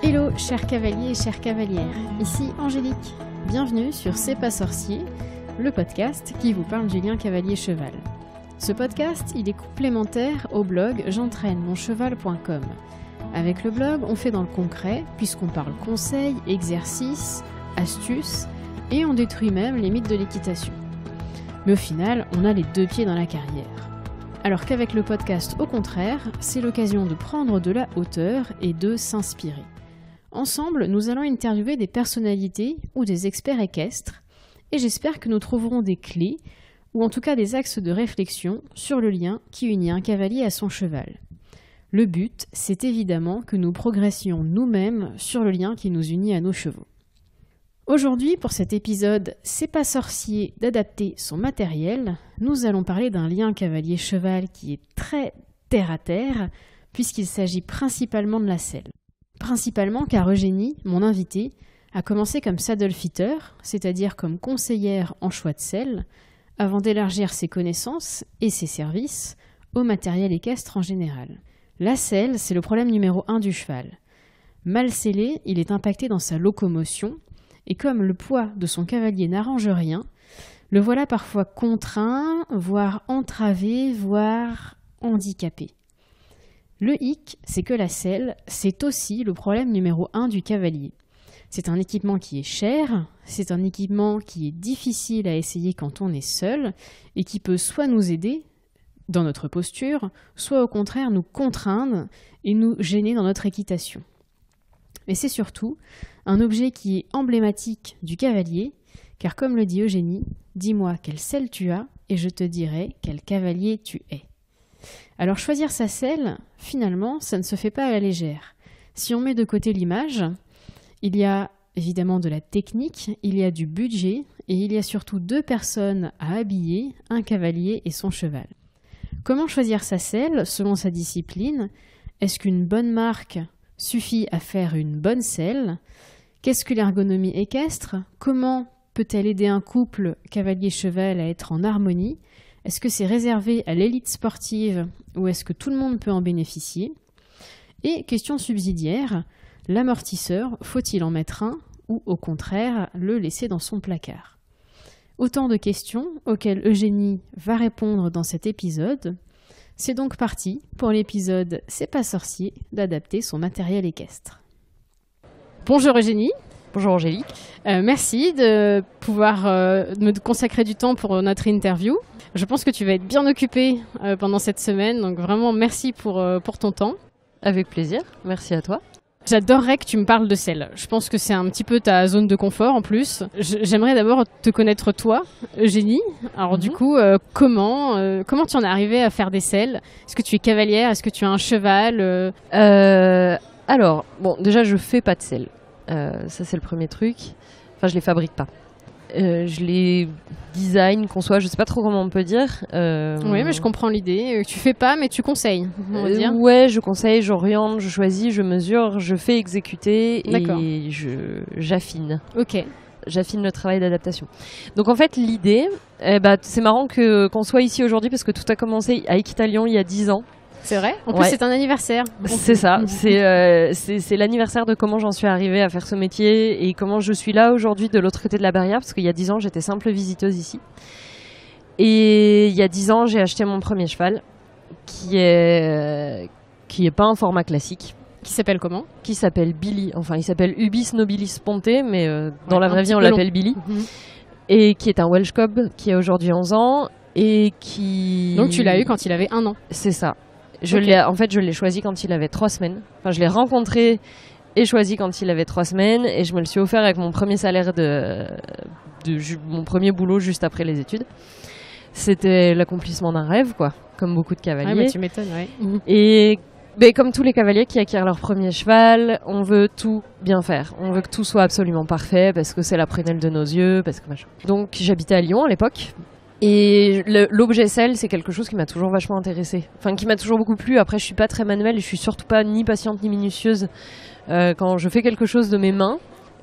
Hello chers cavaliers et chères cavalières, ici Angélique. Bienvenue sur C'est pas sorcier, le podcast qui vous parle du lien cavalier-cheval. Ce podcast, il est complémentaire au blog j'entraîne-mon-cheval.com. Avec le blog, on fait dans le concret, puisqu'on parle conseils, exercices, astuces, et on détruit même les mythes de l'équitation. Mais au final, on a les deux pieds dans la carrière. Alors qu'avec le podcast, au contraire, c'est l'occasion de prendre de la hauteur et de s'inspirer. Ensemble, nous allons interviewer des personnalités ou des experts équestres, et j'espère que nous trouverons des clés, ou en tout cas des axes de réflexion sur le lien qui unit un cavalier à son cheval. Le but, c'est évidemment que nous progressions nous-mêmes sur le lien qui nous unit à nos chevaux. Aujourd'hui, pour cet épisode « C'est pas sorcier d'adapter son matériel », nous allons parler d'un lien cavalier-cheval qui est très terre-à-terre, puisqu'il s'agit principalement de la selle. Principalement car Eugénie, mon invitée, a commencé comme saddle fitter, c'est-à-dire comme conseillère en choix de selle, avant d'élargir ses connaissances et ses services au matériel équestre en général. La selle, c'est le problème numéro 1 du cheval. Mal sellé, il est impacté dans sa locomotion, et comme le poids de son cavalier n'arrange rien, le voilà parfois contraint, voire entravé, voire handicapé. Le hic, c'est que la selle, c'est aussi le problème numéro 1 du cavalier. C'est un équipement qui est cher, c'est un équipement qui est difficile à essayer quand on est seul, et qui peut soit nous aider dans notre posture, soit au contraire nous contraindre et nous gêner dans notre équitation. Mais c'est surtout un objet qui est emblématique du cavalier, car comme le dit Eugénie, dis-moi quelle selle tu as et je te dirai quel cavalier tu es. Alors choisir sa selle, finalement, ça ne se fait pas à la légère. Si on met de côté l'image, il y a évidemment de la technique, il y a du budget et il y a surtout 2 personnes à habiller, un cavalier et son cheval. Comment choisir sa selle selon sa discipline? Est-ce qu'une bonne marque suffit à faire une bonne selle? Qu'est-ce que l'ergonomie équestre? Comment peut-elle aider un couple cavalier-cheval à être en harmonie? Est-ce que c'est réservé à l'élite sportive ou est-ce que tout le monde peut en bénéficier? Et question subsidiaire, l'amortisseur, faut-il en mettre un ou au contraire le laisser dans son placard? Autant de questions auxquelles Eugénie va répondre dans cet épisode. C'est donc parti pour l'épisode « C'est pas sorcier » d'adapter son matériel équestre. Bonjour Eugénie. Bonjour Angélique. Merci de pouvoir me consacrer du temps pour notre interview. Je pense que tu vas être bien occupée pendant cette semaine, donc vraiment merci pour ton temps. Avec plaisir, merci à toi. J'adorerais que tu me parles de selle. Je pense que c'est un petit peu ta zone de confort en plus. J'aimerais d'abord te connaître toi, Eugénie. Alors du coup, comment tu en es arrivée à faire des selles? Est-ce que tu es cavalière? Est-ce que tu as un cheval? Alors, bon, déjà je fais pas de selle. Ça c'est le premier truc. Enfin, je les fabrique pas. Je les design, conçois, je sais pas trop comment on peut dire. Oui, mais je comprends l'idée. Tu fais pas, mais tu conseilles, on va dire. Ouais, je conseille, j'oriente, je choisis, je mesure, je fais exécuter et j'affine. Ok. J'affine le travail d'adaptation. Donc en fait, l'idée, c'est marrant qu'on soit ici aujourd'hui parce que tout a commencé à Equitalion il y a 10 ans. C'est vrai? En plus, c'est un anniversaire. C'est ça. C'est l'anniversaire de comment j'en suis arrivée à faire ce métier et comment je suis là aujourd'hui de l'autre côté de la barrière, parce qu'il y a 10 ans, j'étais simple visiteuse ici. Et il y a 10 ans, j'ai acheté mon premier cheval, qui est pas un format classique. Qui s'appelle comment? Qui s'appelle Billy. Enfin, il s'appelle Ubis nobilis ponte, mais dans la vraie vie, on l'appelle Billy. Et qui est un Welsh Cob, qui a aujourd'hui 11 ans. Et qui... Donc tu l'as eu quand il avait 1 an? C'est ça. Je l'ai choisi quand il avait 3 semaines. Enfin, je l'ai rencontré et choisi quand il avait 3 semaines. Et je me le suis offert avec mon premier salaire mon premier boulot juste après les études. C'était l'accomplissement d'un rêve, quoi. Comme beaucoup de cavaliers. Ah, bah, tu m'étonnes, ouais. Et comme tous les cavaliers qui acquièrent leur premier cheval, on veut tout bien faire. On veut que tout soit absolument parfait parce que c'est la prunelle de nos yeux. Donc, j'habitais à Lyon à l'époque. Et l'objet selle, c'est quelque chose qui m'a toujours vachement intéressée. Enfin, qui m'a toujours beaucoup plu. Après, je suis pas très manuelle et je suis surtout pas ni patiente ni minutieuse quand je fais quelque chose de mes mains.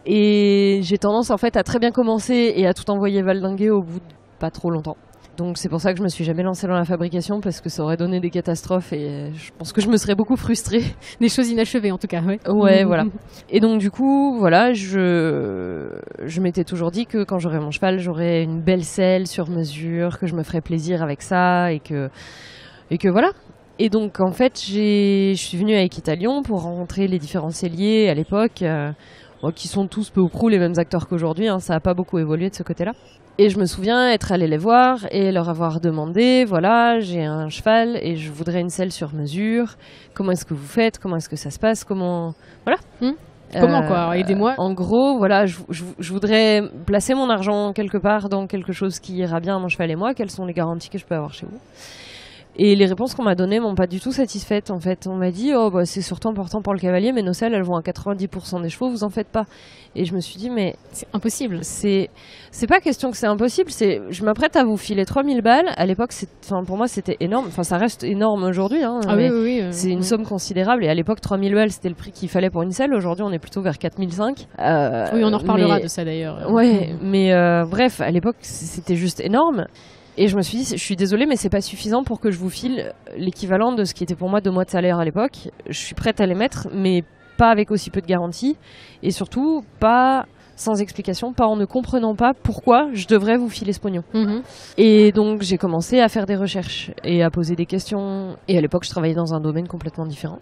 Et j'ai tendance, en fait, à très bien commencer et à tout envoyer valdinguer au bout de pas trop longtemps. Donc c'est pour ça que je me suis jamais lancée dans la fabrication, parce que ça aurait donné des catastrophes et je pense que je me serais beaucoup frustrée. Des choses inachevées en tout cas, ouais. Ouais, voilà. Et donc du coup, voilà, je m'étais toujours dit que quand j'aurais mon cheval, j'aurais une belle selle sur mesure, que je me ferais plaisir avec ça et que voilà. Et donc en fait, je suis venue à Équitalion pour rencontrer les différents selliers à l'époque, qui sont tous peu ou prou les mêmes acteurs qu'aujourd'hui, hein, ça n'a pas beaucoup évolué de ce côté-là. Et je me souviens être allée les voir et leur avoir demandé, voilà, j'ai un cheval et je voudrais une selle sur mesure. Comment est-ce que vous faites? Comment est-ce que ça se passe? Comment... Voilà. Comment quoi? Aidez-moi. En gros, voilà, je voudrais placer mon argent quelque part dans quelque chose qui ira bien à mon cheval et moi. Quelles sont les garanties que je peux avoir chez vous? Et les réponses qu'on m'a données m'ont pas du tout satisfaite, en fait. On m'a dit, c'est surtout important pour le cavalier, mais nos selles, elles vont à 90% des chevaux, vous en faites pas. Et je me suis dit, mais... C'est impossible. C'est pas question que c'est impossible, je m'apprête à vous filer 3000 balles. À l'époque, pour moi, c'était énorme. Enfin, ça reste énorme aujourd'hui, hein. Ah oui. C'est une somme considérable. Et à l'époque, 3000 balles, c'était le prix qu'il fallait pour une selle. Aujourd'hui, on est plutôt vers 4005. Oui, on en reparlera de ça, d'ailleurs. Ouais, mais bref, à l'époque, c'était juste énorme. Et je me suis dit, je suis désolée, mais c'est pas suffisant pour que je vous file l'équivalent de ce qui était pour moi 2 mois de salaire à l'époque. Je suis prête à les mettre, mais pas avec aussi peu de garantie. Et surtout, pas sans explication, pas en ne comprenant pas pourquoi je devrais vous filer ce pognon. Et donc, j'ai commencé à faire des recherches et à poser des questions. Et à l'époque, je travaillais dans un domaine complètement différent.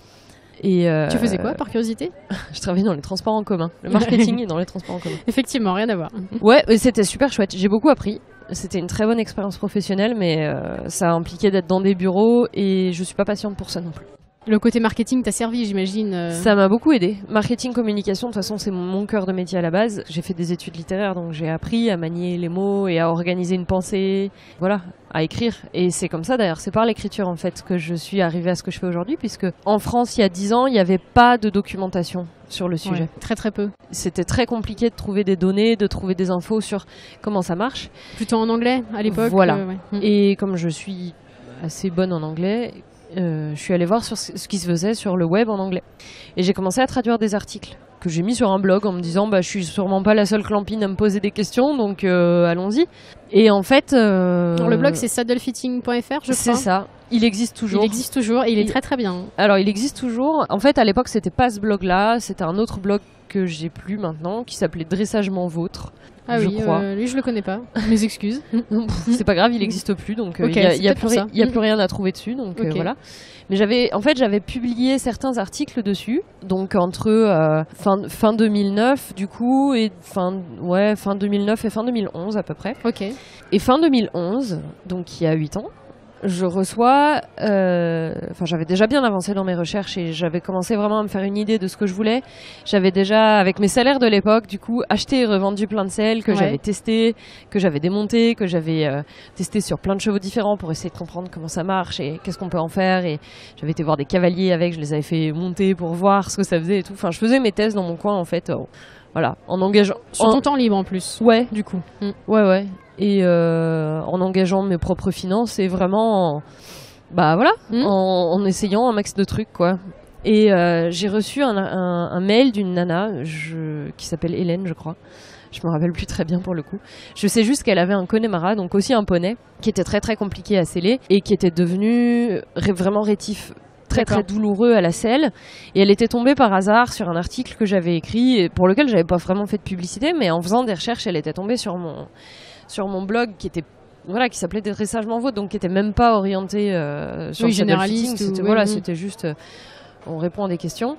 Et tu faisais quoi, par curiosité? Je travaillais dans les transports en commun. Le marketing est dans les transports en commun. Effectivement, rien à voir. Ouais, c'était super chouette. J'ai beaucoup appris. C'était une très bonne expérience professionnelle, mais ça impliquait d'être dans des bureaux et je suis pas patiente pour ça non plus. Le côté marketing t'a servi, j'imagine. Ça m'a beaucoup aidé. Marketing, communication, de toute façon, c'est mon cœur de métier à la base. J'ai fait des études littéraires, donc j'ai appris à manier les mots et à organiser une pensée, voilà, à écrire. Et c'est comme ça, d'ailleurs, c'est par l'écriture, en fait, que je suis arrivée à ce que je fais aujourd'hui, puisque en France, il y a 10 ans, il n'y avait pas de documentation sur le sujet. Ouais, très très peu. C'était très compliqué de trouver des données, de trouver des infos sur comment ça marche. Plutôt en anglais, à l'époque. Voilà. Ouais. Et comme je suis assez bonne en anglais... je suis allée voir sur ce qui se faisait sur le web en anglais. Et j'ai commencé à traduire des articles que j'ai mis sur un blog en me disant je suis sûrement pas la seule clampine à me poser des questions, donc allons-y. Et en fait... le blog c'est saddlefitting.fr, je crois. C'est ça. Il existe toujours. Il existe toujours et il est très très bien. Alors il existe toujours. En fait à l'époque c'était pas ce blog-là, c'était un autre blog que j'ai plus maintenant, qui s'appelait Dressagement Vôtre. Ah je oui, crois. Lui je le connais pas. Mes excuses. C'est pas grave, il n'existe plus, donc il okay, y a plus rien à trouver dessus, donc voilà. Mais j'avais publié certains articles dessus, donc entre fin 2009 du coup et fin 2009 et fin 2011 à peu près. Ok. Et fin 2011, donc il y a 8 ans. Je reçois, j'avais déjà bien avancé dans mes recherches et j'avais commencé vraiment à me faire une idée de ce que je voulais. J'avais déjà, avec mes salaires de l'époque, du coup, acheté et revendu plein de selles que j'avais testé, que j'avais démonté, que j'avais testé sur plein de chevaux différents pour essayer de comprendre comment ça marche et qu'est-ce qu'on peut en faire. Et j'avais été voir des cavaliers avec, je les avais fait monter pour voir ce que ça faisait et tout. Enfin, je faisais mes tests dans mon coin en fait, voilà, en engageant. Sur ton temps libre en plus. Ouais, du coup. Ouais. Et en engageant mes propres finances et vraiment en essayant un max de trucs quoi. Et j'ai reçu un mail d'une nana qui s'appelle Hélène je crois. Je me rappelle plus très bien pour le coup. Je sais juste qu'elle avait un Connemara, donc aussi un poney, qui était très très compliqué à sceller et qui était devenu vraiment rétif. Très douloureux à la selle, et elle était tombée par hasard sur un article que j'avais écrit et pour lequel j'avais pas vraiment fait de publicité, mais en faisant des recherches elle était tombée sur mon blog qui s'appelait Dressagement Vôtre, donc qui était même pas orienté sur le généraliste. C'était juste on répond à des questions.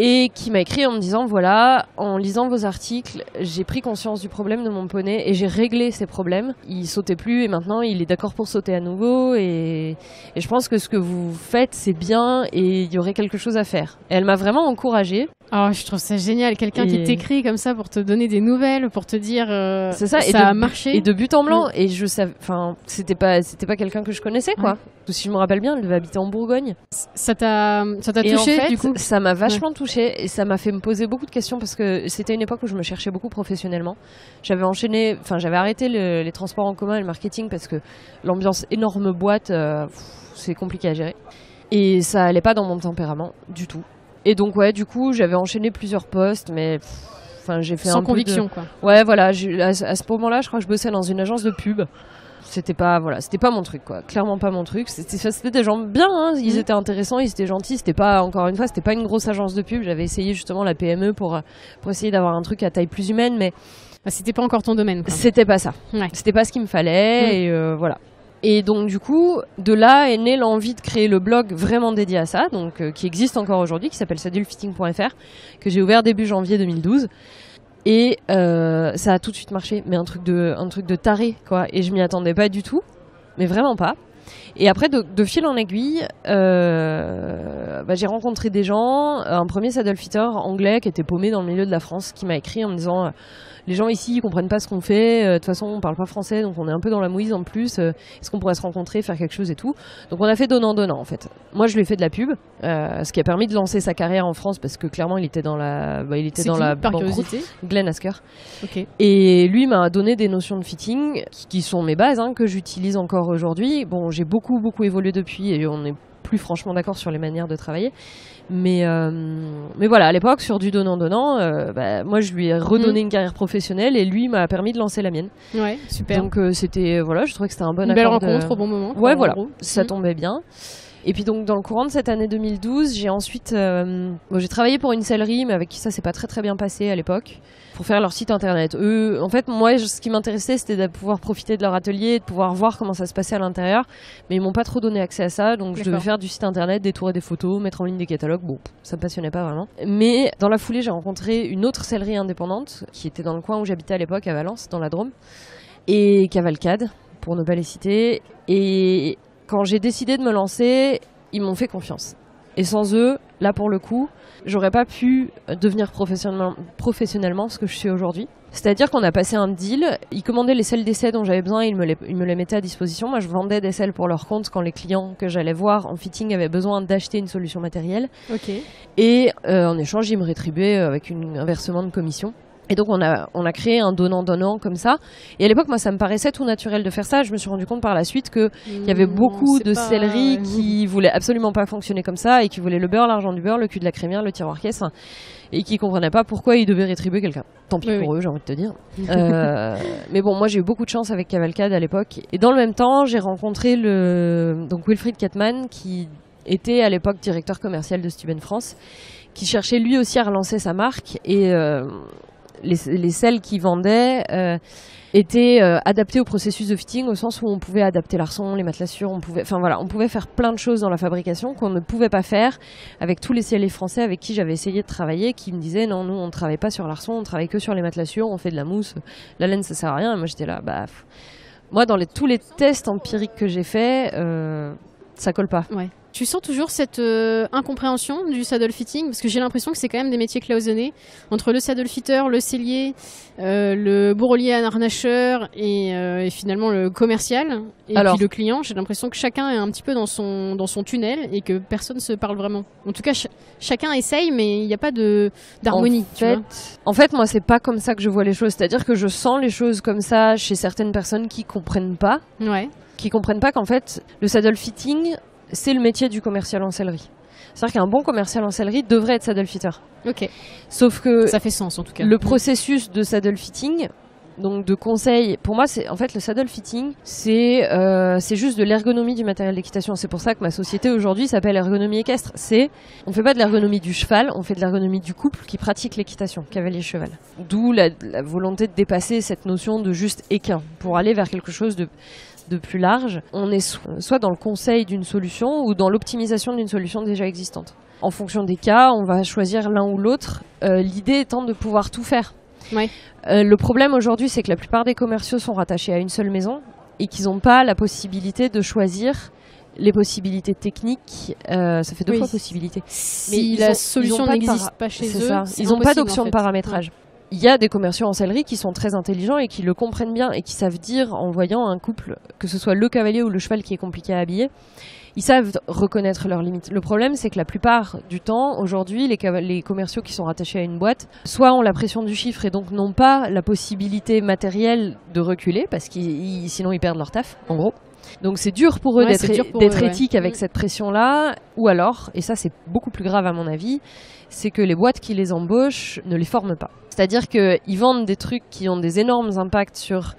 Et qui m'a écrit en me disant voilà, en lisant vos articles, j'ai pris conscience du problème de mon poney et j'ai réglé ces problèmes. Il sautait plus et maintenant il est d'accord pour sauter à nouveau et je pense que ce que vous faites c'est bien et il y aurait quelque chose à faire. Et elle m'a vraiment encouragée. Oh, je trouve ça génial, quelqu'un qui t'écrit comme ça pour te donner des nouvelles, pour te dire c'est ça, a marché. Et de but en blanc. Et je savais, c'était pas quelqu'un que je connaissais quoi. Si je me rappelle bien, elle devait habiter en Bourgogne. Ça t'a touché en fait, du coup. Ça m'a vachement touchée et ça m'a fait me poser beaucoup de questions parce que c'était une époque où je me cherchais beaucoup professionnellement. J'avais arrêté les transports en commun et le marketing parce que l'ambiance énorme boîte, c'est compliqué à gérer. Et ça allait pas dans mon tempérament du tout. Et donc du coup j'avais enchaîné plusieurs postes, mais j'ai fait sans conviction quoi. Ouais voilà, à ce moment-là je crois que je bossais dans une agence de pub. C'était pas mon truc, quoi. Clairement pas mon truc. C'était des gens bien, hein. Ils étaient intéressants, ils étaient gentils. C'était pas, encore une fois, c'était pas une grosse agence de pub. J'avais essayé justement la PME pour essayer d'avoir un truc à taille plus humaine, mais c'était pas encore ton domaine, quoi. C'était pas ça. Ouais. C'était pas ce qu'il me fallait, et voilà. Et donc du coup, de là est née l'envie de créer le blog vraiment dédié à ça, donc qui existe encore aujourd'hui, qui s'appelle saddlefitting.fr, que j'ai ouvert début janvier 2012. Et ça a tout de suite marché, mais un truc de taré, quoi. Et je m'y attendais pas du tout, mais vraiment pas. Et après, de fil en aiguille, j'ai rencontré des gens. Un premier saddlefitter anglais qui était paumé dans le milieu de la France, qui m'a écrit en me disant les gens ici ils comprennent pas ce qu'on fait, de toute façon on parle pas français, donc on est un peu dans la mouise en plus, est-ce qu'on pourrait se rencontrer, faire quelque chose et tout. Donc on a fait donnant en fait. Moi je lui ai fait de la pub, ce qui a permis de lancer sa carrière en France, parce que clairement il était dans la par curiosité Glenn Asker. Okay. Et lui m'a donné des notions de fitting qui sont mes bases, hein, que j'utilise encore aujourd'hui. Bon, j'ai beaucoup évolué depuis, et on est plus franchement d'accord sur les manières de travailler. Mais voilà, à l'époque, sur du donnant-donnant, moi je lui ai redonné une carrière professionnelle, et lui m'a permis de lancer la mienne. Ouais, super. Donc c'était, voilà, je trouvais que c'était un bon accord. Une belle rencontre au bon moment. Ouais, voilà, ça tombait bien. Et puis donc dans le courant de cette année 2012, j'ai ensuite j'ai travaillé pour une sellerie, mais avec qui ça s'est pas très très bien passé à l'époque, pour faire leur site internet. Eux, en fait, moi ce qui m'intéressait, c'était de pouvoir profiter de leur atelier, de pouvoir voir comment ça se passait à l'intérieur, mais ils m'ont pas trop donné accès à ça, donc je devais faire du site internet, détourer des photos, mettre en ligne des catalogues. Bon, ça me passionnait pas vraiment. Mais dans la foulée, j'ai rencontré une autre sellerie indépendante qui était dans le coin où j'habitais à l'époque, à Valence, dans la Drôme, et Cavalcade, pour ne pas les citer. Et quand j'ai décidé de me lancer, ils m'ont fait confiance. Et sans eux, là pour le coup, j'aurais pas pu devenir professionnellement ce que je suis aujourd'hui. C'est-à-dire qu'on a passé un deal, ils commandaient les selles d'essai dont j'avais besoin, ils me les mettaient à disposition. Moi, je vendais des selles pour leur compte quand les clients que j'allais voir en fitting avaient besoin d'acheter une solution matérielle. Okay. Et en échange, ils me rétribuaient avec un versement de commission. Et donc on a créé un donnant-donnant comme ça. Et à l'époque, moi, ça me paraissait tout naturel de faire ça. Je me suis rendu compte par la suite qu'il y avait beaucoup de selleries qui voulaient absolument pas fonctionner comme ça, et qui voulaient le beurre, l'argent du beurre, le cul de la crémière, le tiroir caisse, et qui comprenaient pas pourquoi ils devaient rétribuer quelqu'un. Tant pis pour eux, j'ai envie de te dire. Mais bon, moi j'ai eu beaucoup de chance avec Cavalcade à l'époque. Et dans le même temps, j'ai rencontré donc Wilfried Katman, qui était à l'époque directeur commercial de Stuben France, qui cherchait lui aussi à relancer sa marque. Et les selles qu'il vendait étaient adaptées au processus de fitting, au sens où on pouvait adapter l'arçon, les matelassures, on pouvait faire plein de choses dans la fabrication qu'on ne pouvait pas faire avec tous les selliers français avec qui j'avais essayé de travailler, qui me disaient non, nous on ne travaille pas sur l'arçon, on travaille que sur les matelassures, on fait de la mousse, la laine ça sert à rien. Et moi j'étais là, moi dans tous les tests empiriques que j'ai fait, ça colle pas. Ouais. Tu sens toujours cette incompréhension du saddle fitting, parce que j'ai l'impression que c'est quand même des métiers cloisonnés entre le saddle fitter, le sellier, le bourrelier harnacheur et finalement le commercial et puis le client. J'ai l'impression que chacun est un petit peu dans son tunnel et que personne ne se parle vraiment. En tout cas, chacun essaye, mais il n'y a pas d'harmonie. En fait, moi, c'est pas comme ça que je vois les choses. C'est-à-dire que je sens les choses comme ça chez certaines personnes qui comprennent pas. Ouais. Qui comprennent pas qu'en fait, le saddle fitting, c'est le métier du commercial en sellerie. C'est-à-dire qu'un bon commercial en sellerie devrait être saddle fitter. Ok. Sauf que ça fait sens en tout cas. Le processus de saddle fitting, donc de conseil, pour moi, c'est en fait le saddle fitting, c'est juste de l'ergonomie du matériel d'équitation. C'est pour ça que ma société aujourd'hui s'appelle Ergonomie Équestre. On fait pas de l'ergonomie du cheval, on fait de l'ergonomie du couple qui pratique l'équitation, cavalier-cheval. D'où la volonté de dépasser cette notion de juste équin pour aller vers quelque chose de plus large. On est soit dans le conseil d'une solution ou dans l'optimisation d'une solution déjà existante. En fonction des cas, on va choisir l'un ou l'autre, l'idée étant de pouvoir tout faire. Ouais. Le problème aujourd'hui, c'est que la plupart des commerciaux sont rattachés à une seule maison et qu'ils n'ont pas la possibilité de choisir les possibilités techniques. Ça fait deux fois possibilité. Si la solution n'existe pas chez eux, ils n'ont pas d'option de paramétrage. Ouais. Il y a des commerciaux en sellerie qui sont très intelligents et qui le comprennent bien et qui savent dire, en voyant un couple, que ce soit le cavalier ou le cheval qui est compliqué à habiller, ils savent reconnaître leurs limites. Le problème, c'est que la plupart du temps, aujourd'hui, les commerciaux qui sont rattachés à une boîte, soit ont la pression du chiffre et donc n'ont pas la possibilité matérielle de reculer, parce que sinon ils perdent leur taf, en gros. Donc c'est dur pour eux d'être éthiques avec cette pression-là. Ou alors, et ça c'est beaucoup plus grave à mon avis, c'est que les boîtes qui les embauchent ne les forment pas. C'est-à-dire qu'ils vendent des trucs qui ont des énormes impacts sur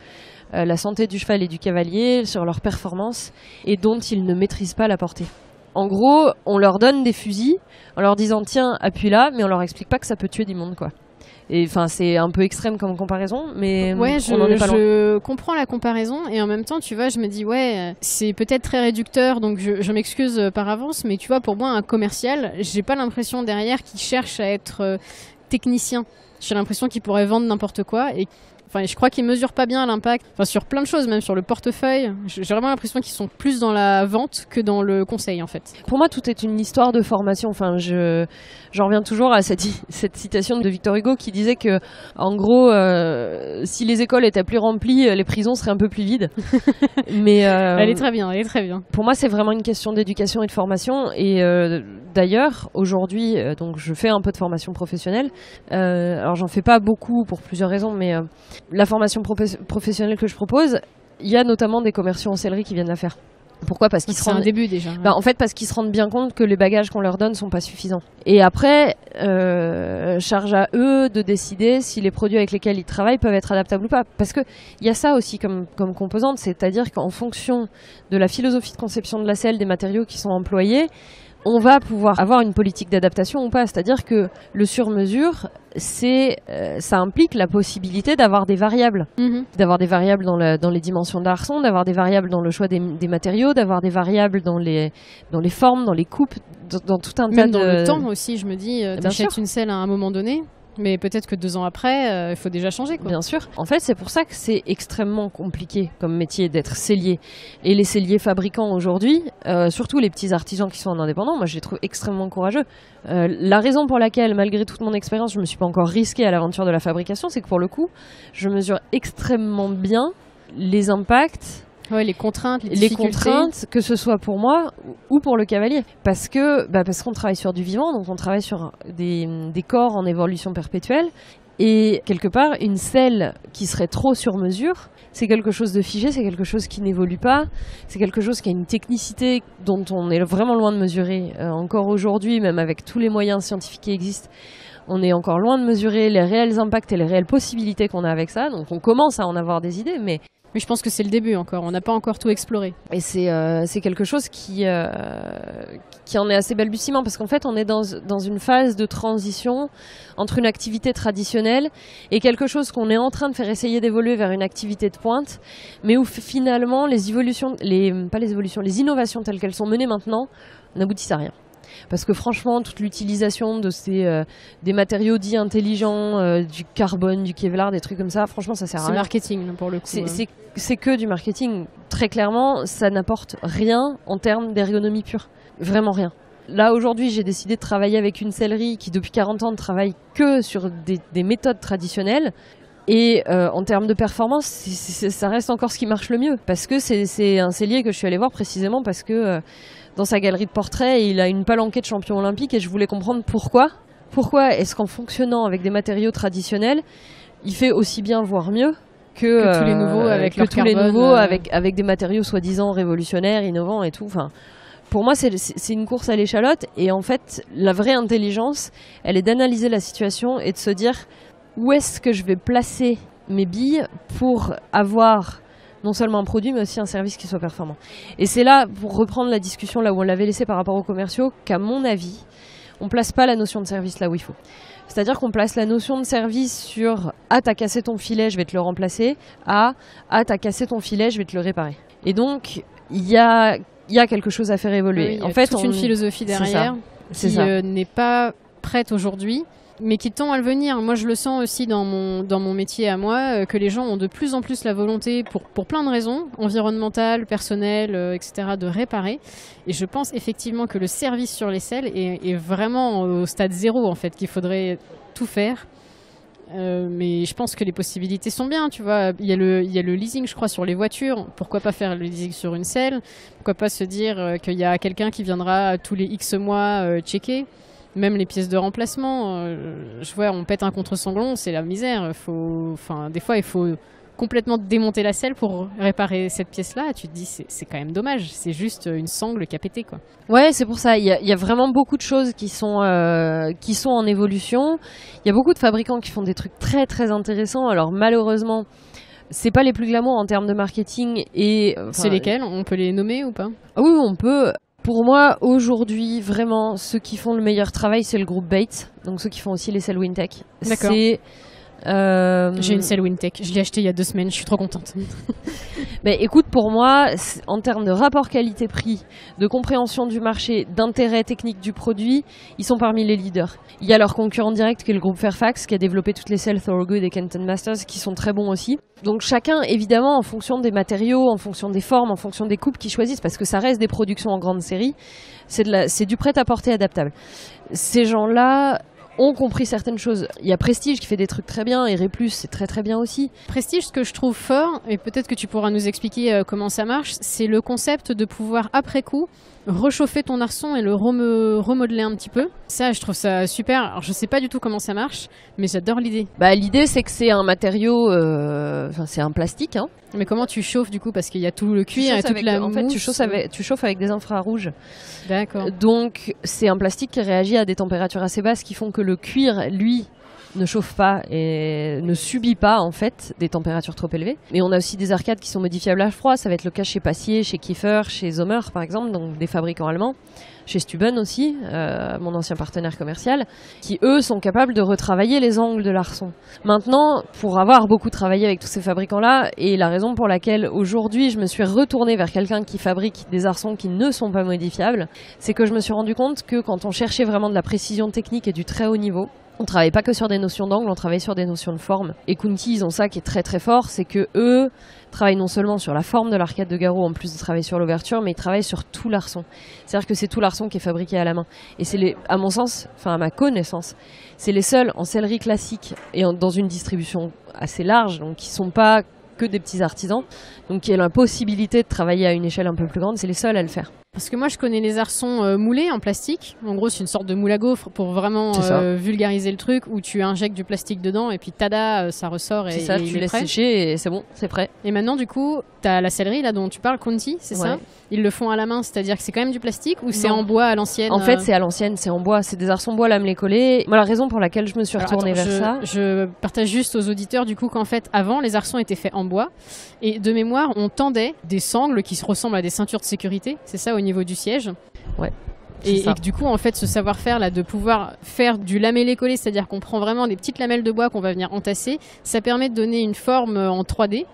la santé du cheval et du cavalier, sur leur performance, et dont ils ne maîtrisent pas la portée. En gros, on leur donne des fusils en leur disant tiens, appuie là, mais on leur explique pas que ça peut tuer du monde, quoi. Et enfin, c'est un peu extrême comme comparaison, mais ouais, on n'en est pas loin. Je comprends la comparaison, et en même temps, tu vois, je me dis, ouais, c'est peut-être très réducteur, donc je m'excuse par avance, mais tu vois, pour moi, un commercial, j'ai pas l'impression derrière qu'il cherche à être technicien. J'ai l'impression qu'il pourrait vendre n'importe quoi, et enfin, je crois qu'ils mesurent pas bien l'impact, enfin, sur plein de choses, même sur le portefeuille. J'ai vraiment l'impression qu'ils sont plus dans la vente que dans le conseil, en fait. Pour moi, tout est une histoire de formation. Enfin, j'en reviens toujours à cette citation de Victor Hugo qui disait que, en gros, si les écoles étaient plus remplies, les prisons seraient un peu plus vides. Mais elle est très bien, elle est très bien. Pour moi, c'est vraiment une question d'éducation et de formation. Et d'ailleurs, aujourd'hui, donc je fais un peu de formation professionnelle. Alors, j'en fais pas beaucoup pour plusieurs raisons, mais la formation professionnelle que je propose, il y a notamment des commerciaux en sellerie qui viennent la faire. Pourquoi ? Parce qu'ils se rendent... C'est un début déjà. Bah, en fait, parce qu'ils se rendent bien compte que les bagages qu'on leur donne sont pas suffisants. Et après, charge à eux de décider si les produits avec lesquels ils travaillent peuvent être adaptables ou pas. Parce que il y a ça aussi comme composante, c'est-à-dire qu'en fonction de la philosophie de conception de la selle, des matériaux qui sont employés, on va pouvoir avoir une politique d'adaptation ou pas. C'est-à-dire que le sur-mesure, ça implique la possibilité d'avoir des variables. D'avoir des variables dans les dimensions de l'arçon, d'avoir des variables dans le choix des matériaux, d'avoir des variables dans les formes, dans les coupes, dans tout un tas de... Même dans le temps aussi, je me dis, t'achètes une selle à un moment donné, mais peut-être que 2 ans après, il faut déjà changer, quoi. Bien sûr. En fait, c'est pour ça que c'est extrêmement compliqué comme métier d'être sellier. Et les selliers fabricants aujourd'hui, surtout les petits artisans qui sont en indépendant, moi je les trouve extrêmement courageux. La raison pour laquelle, malgré toute mon expérience, je ne me suis pas encore risquée à l'aventure de la fabrication, c'est que pour le coup, je mesure extrêmement bien les impacts. Ouais, les contraintes, les difficultés. Les contraintes, que ce soit pour moi ou pour le cavalier. Parce qu'on travaille sur du vivant, donc on travaille sur des corps en évolution perpétuelle. Et quelque part, une selle qui serait trop sur mesure, c'est quelque chose de figé, c'est quelque chose qui n'évolue pas, c'est quelque chose qui a une technicité dont on est vraiment loin de mesurer. Encore aujourd'hui, même avec tous les moyens scientifiques qui existent, on est encore loin de mesurer les réels impacts et les réelles possibilités qu'on a avec ça. Donc on commence à en avoir des idées, mais je pense que c'est le début encore, on n'a pas encore tout exploré. Et c'est quelque chose qui en est assez balbutiement, parce qu'en fait on est dans une phase de transition entre une activité traditionnelle et quelque chose qu'on est en train de faire essayer d'évoluer vers une activité de pointe, mais où finalement les innovations telles qu'elles sont menées maintenant n'aboutissent à rien. Parce que franchement, toute l'utilisation de des matériaux dits intelligents, du carbone, du Kevlar, des trucs comme ça, franchement, ça sert à rien. C'est marketing, pour le coup. C'est que du marketing. Très clairement, ça n'apporte rien en termes d'ergonomie pure. Vraiment rien. Là, aujourd'hui, j'ai décidé de travailler avec une sellerie qui, depuis 40 ans, ne travaille que sur des méthodes traditionnelles. Et en termes de performance, ça reste encore ce qui marche le mieux. Parce que c'est un sellier que je suis allée voir précisément parce que dans sa galerie de portraits, il a une palanquée de champion olympique et je voulais comprendre pourquoi. Pourquoi est-ce qu'en fonctionnant avec des matériaux traditionnels, il fait aussi bien, voire mieux que tous les nouveaux avec leur carbone, avec des matériaux soi-disant révolutionnaires, innovants et tout. Enfin, pour moi, c'est une course à l'échalote. Et en fait, la vraie intelligence, elle est d'analyser la situation et de se dire où est-ce que je vais placer mes billes pour avoir non seulement un produit, mais aussi un service qui soit performant. Et c'est là, pour reprendre la discussion là où on l'avait laissée par rapport aux commerciaux, qu'à mon avis, on ne place pas la notion de service là où il faut. C'est-à-dire qu'on place la notion de service sur « Ah, t'as cassé ton filet, je vais te le remplacer » à « Ah, t'as cassé ton filet, je vais te le réparer ». Et donc, il y a quelque chose à faire évoluer. Oui, en fait, toute une philosophie derrière qui n'est pas prête aujourd'hui, mais qui tend à le venir. Moi, je le sens aussi dans mon métier à moi, que les gens ont de plus en plus la volonté, pour plein de raisons, environnementales, personnelles, etc., de réparer. Et je pense effectivement que le service sur les selles est vraiment au stade 0, en fait, qu'il faudrait tout faire. Mais je pense que les possibilités sont bien, tu vois. Il y a le leasing, je crois, sur les voitures. Pourquoi pas faire le leasing sur une selle? Pourquoi pas se dire qu'il y a quelqu'un qui viendra tous les X mois checker? Même les pièces de remplacement, je vois, on pète un contre-sanglon, c'est la misère. Des fois, il faut complètement démonter la selle pour réparer cette pièce-là. Tu te dis, c'est quand même dommage. C'est juste une sangle qui a pété, quoi. Ouais, c'est pour ça. Il y a vraiment beaucoup de choses qui sont en évolution. Il y a beaucoup de fabricants qui font des trucs très, très intéressants. Alors, malheureusement, c'est pas les plus glamour en termes de marketing. Et c'est lesquels? On peut les nommer ou pas? Ah oui, on peut. Pour moi, aujourd'hui, vraiment, ceux qui font le meilleur travail, c'est le groupe Bates. Donc ceux qui font aussi les selles Wintec. D'accord. J'ai une selle Wintec. Je l'ai achetée il y a 2 semaines. Je suis trop contente. Mais écoute, pour moi, en termes de rapport qualité-prix, de compréhension du marché, d'intérêt technique du produit, ils sont parmi les leaders. Il y a leur concurrent direct qui est le groupe Fairfax, qui a développé toutes les selles Thorogood et Kenton Masters, qui sont très bons aussi. Donc chacun, évidemment, en fonction des matériaux, en fonction des formes, en fonction des coupes qu'ils choisissent, parce que ça reste des productions en grande série, c'est du prêt-à-porter adaptable. Ces gens-là ont compris certaines choses. Il y a Prestige qui fait des trucs très bien, et Replus c'est très très bien aussi. Prestige, ce que je trouve fort, et peut-être que tu pourras nous expliquer comment ça marche, c'est le concept de pouvoir après coup rechauffer ton arçon et le remodeler un petit peu. Ça, je trouve ça super. Alors je sais pas du tout comment ça marche, mais j'adore l'idée. Bah, l'idée c'est que c'est un matériau, c'est un plastique, hein. Mais comment tu chauffes du coup, parce qu'il y a tout le cuir et toute la mousse. En fait, tu chauffes avec des infrarouges. D'accord. Donc c'est un plastique qui réagit à des températures assez basses qui font que le cuir, lui, ne chauffe pas et ne subit pas en fait des températures trop élevées. Mais on a aussi des arcades qui sont modifiables à froid. Ça va être le cas chez Passier, chez Kiefer, chez Sommer par exemple, donc des fabricants allemands. Chez Stuben aussi, mon ancien partenaire commercial, qui eux sont capables de retravailler les angles de l'arçon. Maintenant, pour avoir beaucoup travaillé avec tous ces fabricants-là, et la raison pour laquelle aujourd'hui je me suis retournée vers quelqu'un qui fabrique des arçons qui ne sont pas modifiables, c'est que je me suis rendu compte que quand on cherchait vraiment de la précision technique et du très haut niveau, on travaille pas que sur des notions d'angle, on travaille sur des notions de forme. Et Kunti, ils ont ça qui est très très fort, c'est que eux travaillent non seulement sur la forme de l'arcade de garrot, en plus de travailler sur l'ouverture, mais ils travaillent sur tout l'arçon. C'est-à-dire que c'est tout l'arçon qui est fabriqué à la main. Et c'est à mon sens, enfin à ma connaissance, c'est les seuls en sellerie classique et dans une distribution assez large, donc qui sont pas que des petits artisans, donc qui ont la possibilité de travailler à une échelle un peu plus grande, c'est les seuls à le faire. Parce que moi, je connais les arçons moulés en plastique. En gros, c'est une sorte de moule à gaufres pour vraiment vulgariser le truc, où tu injectes du plastique dedans et puis tada, ça ressort et c'est ça, tu laisses sécher et c'est bon, c'est prêt. Et maintenant, du coup, t'as la sellerie là dont tu parles, Conti, c'est ça? Ils le font à la main, c'est-à-dire que c'est quand même du plastique ou c'est en bois à l'ancienne? En fait, c'est à l'ancienne, c'est en bois, c'est des arçons bois lamelés collés. Moi, la raison pour laquelle je me suis retournée vers ça. Je partage juste aux auditeurs du coup qu'en fait, avant, les arçons étaient faits en bois et de mémoire, on tendait des sangles qui se ressemblent à des ceintures de sécurité, c'est ça, au niveau du siège. Ouais. Et que du coup, en fait, ce savoir-faire là de pouvoir faire du lamellé collé, c'est-à-dire qu'on prend vraiment des petites lamelles de bois qu'on va venir entasser, ça permet de donner une forme en 3D.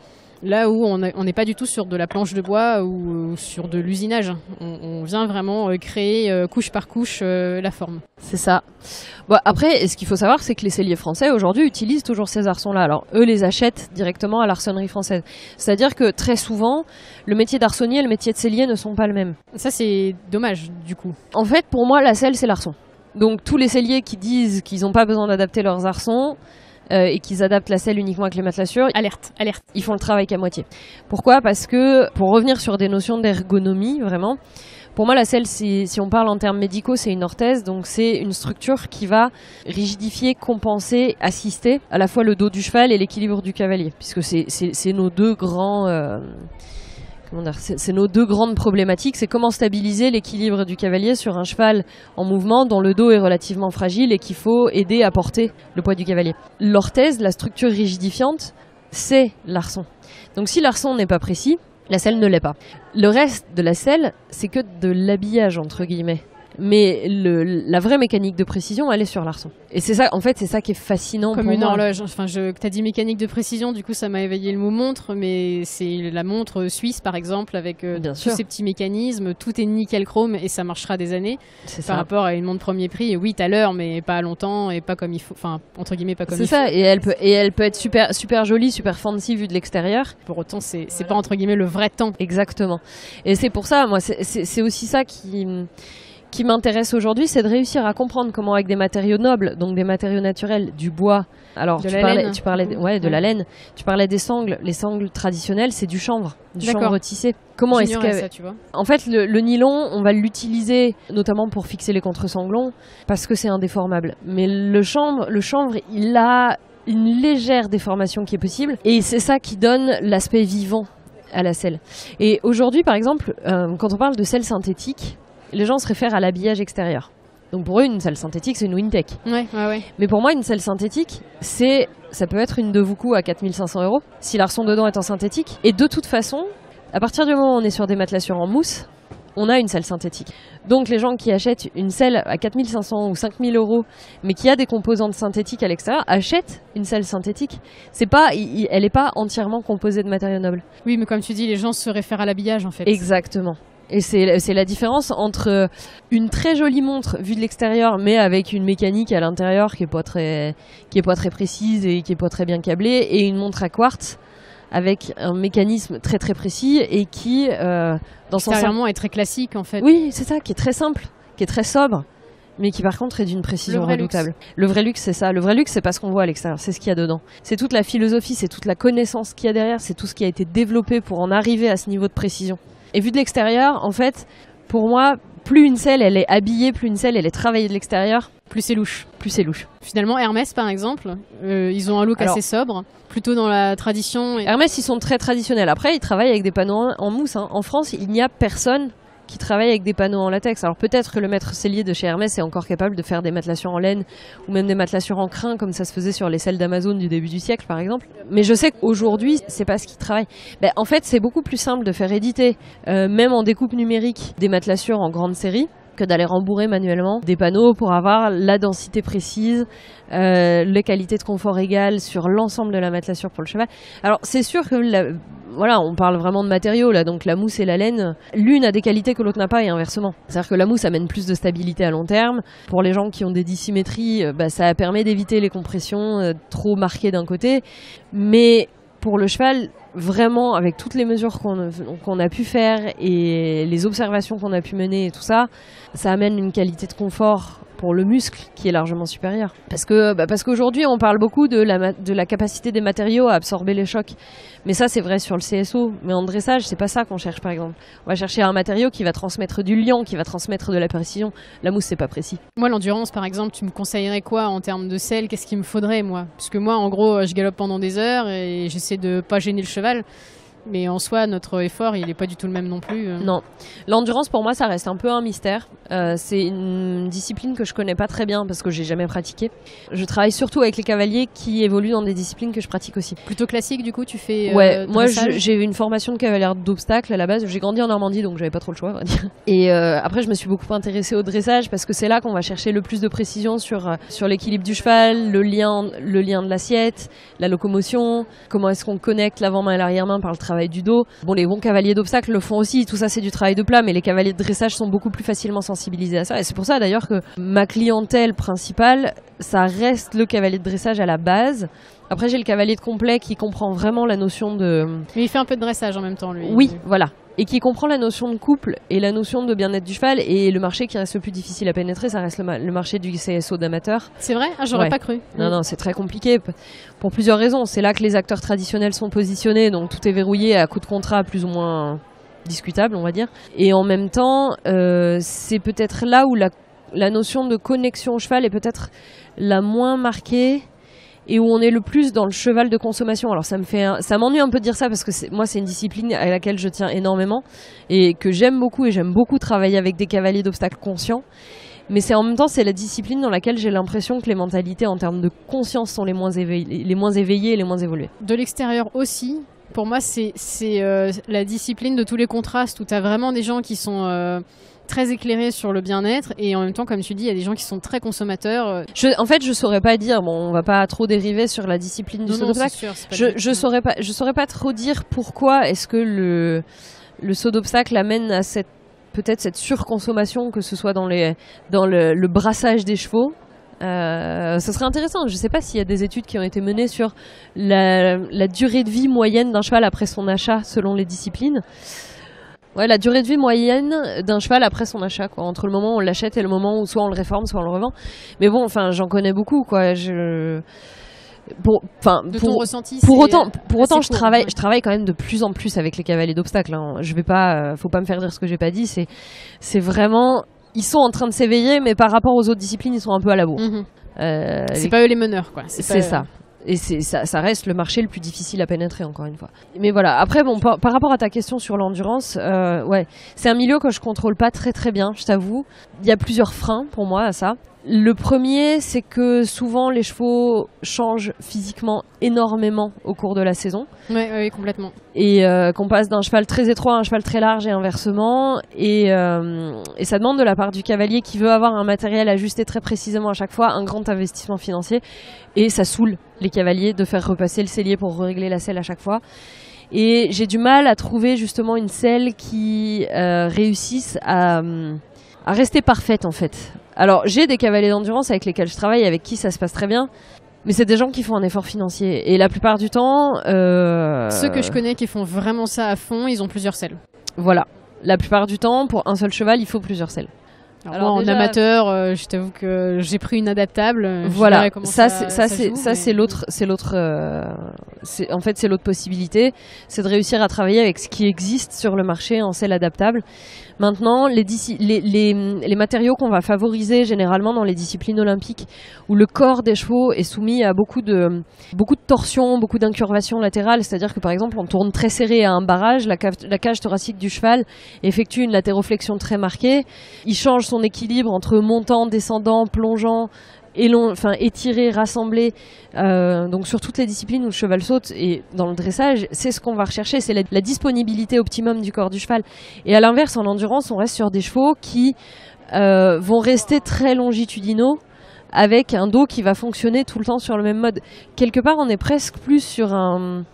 Là où on n'est pas du tout sur de la planche de bois ou sur de l'usinage. On vient vraiment créer couche par couche la forme. C'est ça. Bon, après, ce qu'il faut savoir, c'est que les selliers français aujourd'hui utilisent toujours ces arçons-là. Alors, eux les achètent directement à l'arçonnerie française. C'est-à-dire que très souvent, le métier d'arçonnier et le métier de sellier ne sont pas le même. Ça, c'est dommage, du coup. En fait, pour moi, la selle, c'est l'arçon. Donc, tous les selliers qui disent qu'ils n'ont pas besoin d'adapter leurs arçons, et qu'ils adaptent la selle uniquement avec les matelassures. Alerte. Ils font le travail qu'à moitié. Pourquoi ? Parce que, pour revenir sur des notions d'ergonomie, vraiment, pour moi, la selle, si on parle en termes médicaux, c'est une orthèse, donc c'est une structure qui va rigidifier, compenser, assister à la fois le dos du cheval et l'équilibre du cavalier, puisque c'est nos deux grands... c'est nos deux grandes problématiques, c'est comment stabiliser l'équilibre du cavalier sur un cheval en mouvement dont le dos est relativement fragile et qu'il faut aider à porter le poids du cavalier. L'orthèse, la structure rigidifiante, c'est l'arçon. Donc si l'arçon n'est pas précis, la selle ne l'est pas. Le reste de la selle, c'est que de l'habillage entre guillemets. Mais la vraie mécanique de précision, elle est sur l'arçon. Et c'est ça, en fait, c'est ça qui est fascinant comme pour moi. Comme une horloge. Enfin, t'as dit mécanique de précision, du coup, ça m'a éveillé le mot montre, mais c'est la montre suisse, par exemple, avec tous ces petits mécanismes. Tout est nickel chrome et ça marchera des années. Par rapport à une montre premier prix. Et oui, t'as l'heure, mais pas longtemps et pas comme il faut. Enfin, entre guillemets, pas comme il faut. C'est ça. Et elle peut être super, super jolie, super fancy vue de l'extérieur. Pour autant, c'est pas entre guillemets le vrai temps. Exactement. Et c'est pour ça, moi, c'est aussi ça qui m'intéresse aujourd'hui, c'est de réussir à comprendre comment avec des matériaux nobles, donc des matériaux naturels, du bois. Alors tu parlais de la laine. Tu parlais des sangles. Les sangles traditionnelles, c'est du chanvre tissé. Comment est-ce que ça, tu vois. En fait, le nylon, on va l'utiliser notamment pour fixer les contre-sanglons parce que c'est indéformable. Mais le chanvre, il a une légère déformation qui est possible et c'est ça qui donne l'aspect vivant à la selle. Et aujourd'hui, par exemple, quand on parle de selle synthétique, les gens se réfèrent à l'habillage extérieur. Donc pour eux, une selle synthétique, c'est une Wintec. Ouais. Mais pour moi, une selle synthétique, ça peut être une Devoucoux à 4 500 €, si l'arçon dedans est en synthétique. Et de toute façon, à partir du moment où on est sur des matelassures en mousse, on a une selle synthétique. Donc les gens qui achètent une selle à 4 500 ou 5 000 €, mais qui a des composantes synthétiques à l'extérieur, achètent une selle synthétique. Elle n'est pas entièrement composée de matériaux nobles. Oui, mais comme tu dis, les gens se réfèrent à l'habillage en fait. Exactement. Et c'est la différence entre une très jolie montre vue de l'extérieur, mais avec une mécanique à l'intérieur qui est pas très précise et qui est pas très bien câblée, et une montre à quartz avec un mécanisme très très précis et qui dans son extérieurement est très classique en fait. Oui, c'est ça, qui est très simple, qui est très sobre, mais qui par contre est d'une précision redoutable. Le vrai luxe, c'est ça. Le vrai luxe, c'est pas ce qu'on voit à l'extérieur, c'est ce qu'il y a dedans. C'est toute la philosophie, c'est toute la connaissance qu'il y a derrière, c'est tout ce qui a été développé pour en arriver à ce niveau de précision. Et vu de l'extérieur, en fait, pour moi, plus une selle elle est habillée, plus une selle elle est travaillée de l'extérieur, plus c'est louche. Finalement, Hermès, par exemple, ils ont un look assez sobre, plutôt dans la tradition. Hermès, ils sont très traditionnels. Après, ils travaillent avec des panneaux en mousse. En France, il n'y a personne qui travaille avec des panneaux en latex. Alors peut-être que le maître sellier de chez Hermès est encore capable de faire des matelassures en laine ou même des matelassures en crin, comme ça se faisait sur les selles d'Amazon du début du siècle, par exemple. Mais je sais qu'aujourd'hui, c'est pas ce qu'ils travaillent. En fait, c'est beaucoup plus simple de faire éditer, même en découpe numérique, des matelassures en grande série, que d'aller rembourrer manuellement des panneaux pour avoir la densité précise, les qualités de confort égales sur l'ensemble de la matelassure pour le cheval. Alors c'est sûr que on parle vraiment de matériaux là, donc la mousse et la laine, l'une a des qualités que l'autre n'a pas et inversement. C'est-à-dire que la mousse amène plus de stabilité à long terme. Pour les gens qui ont des dissymétries, ça permet d'éviter les compressions trop marquées d'un côté, mais pour le cheval, vraiment, avec toutes les mesures qu'on a pu faire et les observations qu'on a pu mener et tout ça, ça amène une qualité de confort pour le muscle qui est largement supérieure. Parce qu'aujourd'hui, on parle beaucoup de la capacité des matériaux à absorber les chocs. Mais ça, c'est vrai sur le CSO. Mais en dressage, c'est pas ça qu'on cherche, par exemple. On va chercher un matériau qui va transmettre du liant, qui va transmettre de la précision. La mousse, c'est pas précis. Moi, l'endurance, par exemple, tu me conseillerais quoi en termes de selle? Qu'est-ce qu'il me faudrait, moi? Parce que moi, en gros, je galope pendant des heures et j'essaie de pas gêner le cheval. Mais en soi, notre effort, il n'est pas du tout le même non plus. Non. L'endurance, pour moi, ça reste un peu un mystère. C'est une discipline que je connais pas très bien parce que j'ai jamais pratiqué. Je travaille surtout avec les cavaliers qui évoluent dans des disciplines que je pratique aussi. Plutôt classique, du coup, tu fais moi, j'ai une formation de cavalière d'obstacles à la base. J'ai grandi en Normandie, donc j'avais pas trop le choix, on va dire. Et après, je me suis beaucoup intéressée au dressage parce que c'est là qu'on va chercher le plus de précision sur l'équilibre du cheval, le lien de l'assiette, la locomotion, comment est-ce qu'on connecte l'avant-main et l'arrière-main par le travail du dos. Bon, les bons cavaliers d'obstacles le font aussi, tout ça c'est du travail de plat, mais les cavaliers de dressage sont beaucoup plus facilement sensibilisés à ça. Et c'est pour ça d'ailleurs que ma clientèle principale, ça reste le cavalier de dressage à la base. Après, j'ai le cavalier de complet qui comprend vraiment la notion de... Mais il fait un peu de dressage en même temps, lui. Oui, voilà. Et qui comprend la notion de couple et la notion de bien-être du cheval. Et le marché qui reste le plus difficile à pénétrer, ça reste le marché du CSO d'amateur. C'est vrai? J'aurais pas cru. Non, c'est très compliqué pour plusieurs raisons. C'est là que les acteurs traditionnels sont positionnés, donc tout est verrouillé à coup de contrat plus ou moins discutable, on va dire. Et en même temps, c'est peut-être là où la notion de connexion au cheval est peut-être la moins marquée et où on est le plus dans le cheval de consommation. Alors ça m'ennuie un peu de dire ça parce que moi c'est une discipline à laquelle je tiens énormément et que j'aime beaucoup, et j'aime beaucoup travailler avec des cavaliers d'obstacles conscients. Mais en même temps, c'est la discipline dans laquelle j'ai l'impression que les mentalités en termes de conscience sont les moins éveillées et les moins évoluées. De l'extérieur aussi, pour moi c'est la discipline de tous les contrastes où tu as vraiment des gens qui sont... très éclairé sur le bien-être et en même temps, comme tu dis, il y a des gens qui sont très consommateurs. En fait, je saurais pas dire. Bon, on va pas trop dériver sur la discipline du saut d'obstacle. Je saurais pas trop dire pourquoi est-ce que le saut d'obstacle amène à peut-être cette surconsommation, que ce soit dans le brassage des chevaux. Ce serait intéressant. Je sais pas s'il y a des études qui ont été menées sur la durée de vie moyenne d'un cheval après son achat selon les disciplines. Ouais, la durée de vie moyenne d'un cheval après son achat, quoi, entre le moment où on l'achète et le moment où soit on le réforme, soit on le revend. Mais bon, enfin, j'en connais beaucoup, quoi. Ton ressenti, pour autant, je travaille quand même de plus en plus avec les cavaliers d'obstacles. Hein. Je vais pas, faut pas me faire dire ce que j'ai pas dit. C'est vraiment, ils sont en train de s'éveiller, mais par rapport aux autres disciplines, ils sont un peu à la bourre. C'est pas eux les meneurs, quoi. C'est ça. Et ça reste le marché le plus difficile à pénétrer, encore une fois. Mais voilà, après, bon, par rapport à ta question sur l'endurance, ouais, c'est un milieu que je contrôle pas très très bien, je t'avoue. Il y a plusieurs freins pour moi à ça. Le premier, c'est que souvent les chevaux changent physiquement énormément au cours de la saison. Oui, complètement. Et qu'on passe d'un cheval très étroit à un cheval très large et inversement. Et ça demande de la part du cavalier qui veut avoir un matériel ajusté très précisément à chaque fois, un grand investissement financier. Et ça saoule les cavaliers de faire repasser le sellier pour régler la selle à chaque fois. Et j'ai du mal à trouver justement une selle qui réussisse à rester parfaite en fait. Alors j'ai des cavaliers d'endurance avec lesquels je travaille, avec qui ça se passe très bien, mais c'est des gens qui font un effort financier. Et la plupart du temps... Ceux que je connais qui font vraiment ça à fond, ils ont plusieurs selles. Voilà. La plupart du temps, pour un seul cheval, il faut plusieurs selles. Alors moi, déjà, en amateur, je t'avoue que j'ai pris une adaptable. Voilà, ça c'est l'autre en fait c'est l'autre possibilité, c'est de réussir à travailler avec ce qui existe sur le marché en selle adaptable. Maintenant, les matériaux qu'on va favoriser généralement dans les disciplines olympiques, où le corps des chevaux est soumis à beaucoup de torsions, beaucoup d'incurvations latérales, c'est-à-dire que par exemple on tourne très serré à un barrage, la cage thoracique du cheval effectue une latéroflexion très marquée, il change son équilibre entre montant, descendant, plongeant, étiré, rassemblé, donc sur toutes les disciplines où le cheval saute, et dans le dressage, c'est ce qu'on va rechercher, c'est la disponibilité optimum du corps du cheval. Et à l'inverse, en endurance, on reste sur des chevaux qui vont rester très longitudinaux, avec un dos qui va fonctionner tout le temps sur le même mode. Quelque part, on est presque plus sur un...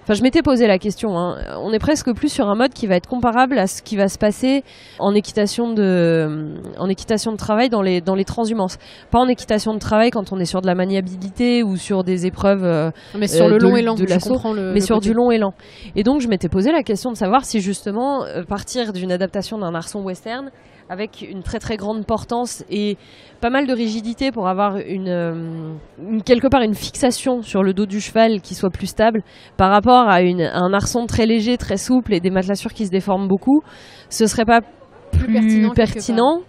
Enfin, je m'étais posé la question, hein. On est presque plus sur un mode qui va être comparable à ce qui va se passer en équitation de travail dans les transhumances. Pas en équitation de travail quand on est sur de la maniabilité ou sur des épreuves mais sur le long élan, de l'assaut, mais sur du long élan. Et donc, je m'étais posé la question de savoir si justement partir d'une adaptation d'un arçon western avec une très très grande portance et pas mal de rigidité pour avoir quelque part une fixation sur le dos du cheval qui soit plus stable par rapport à un arçon très léger, très souple et des matelassures qui se déforment beaucoup, ce serait pas plus pertinent.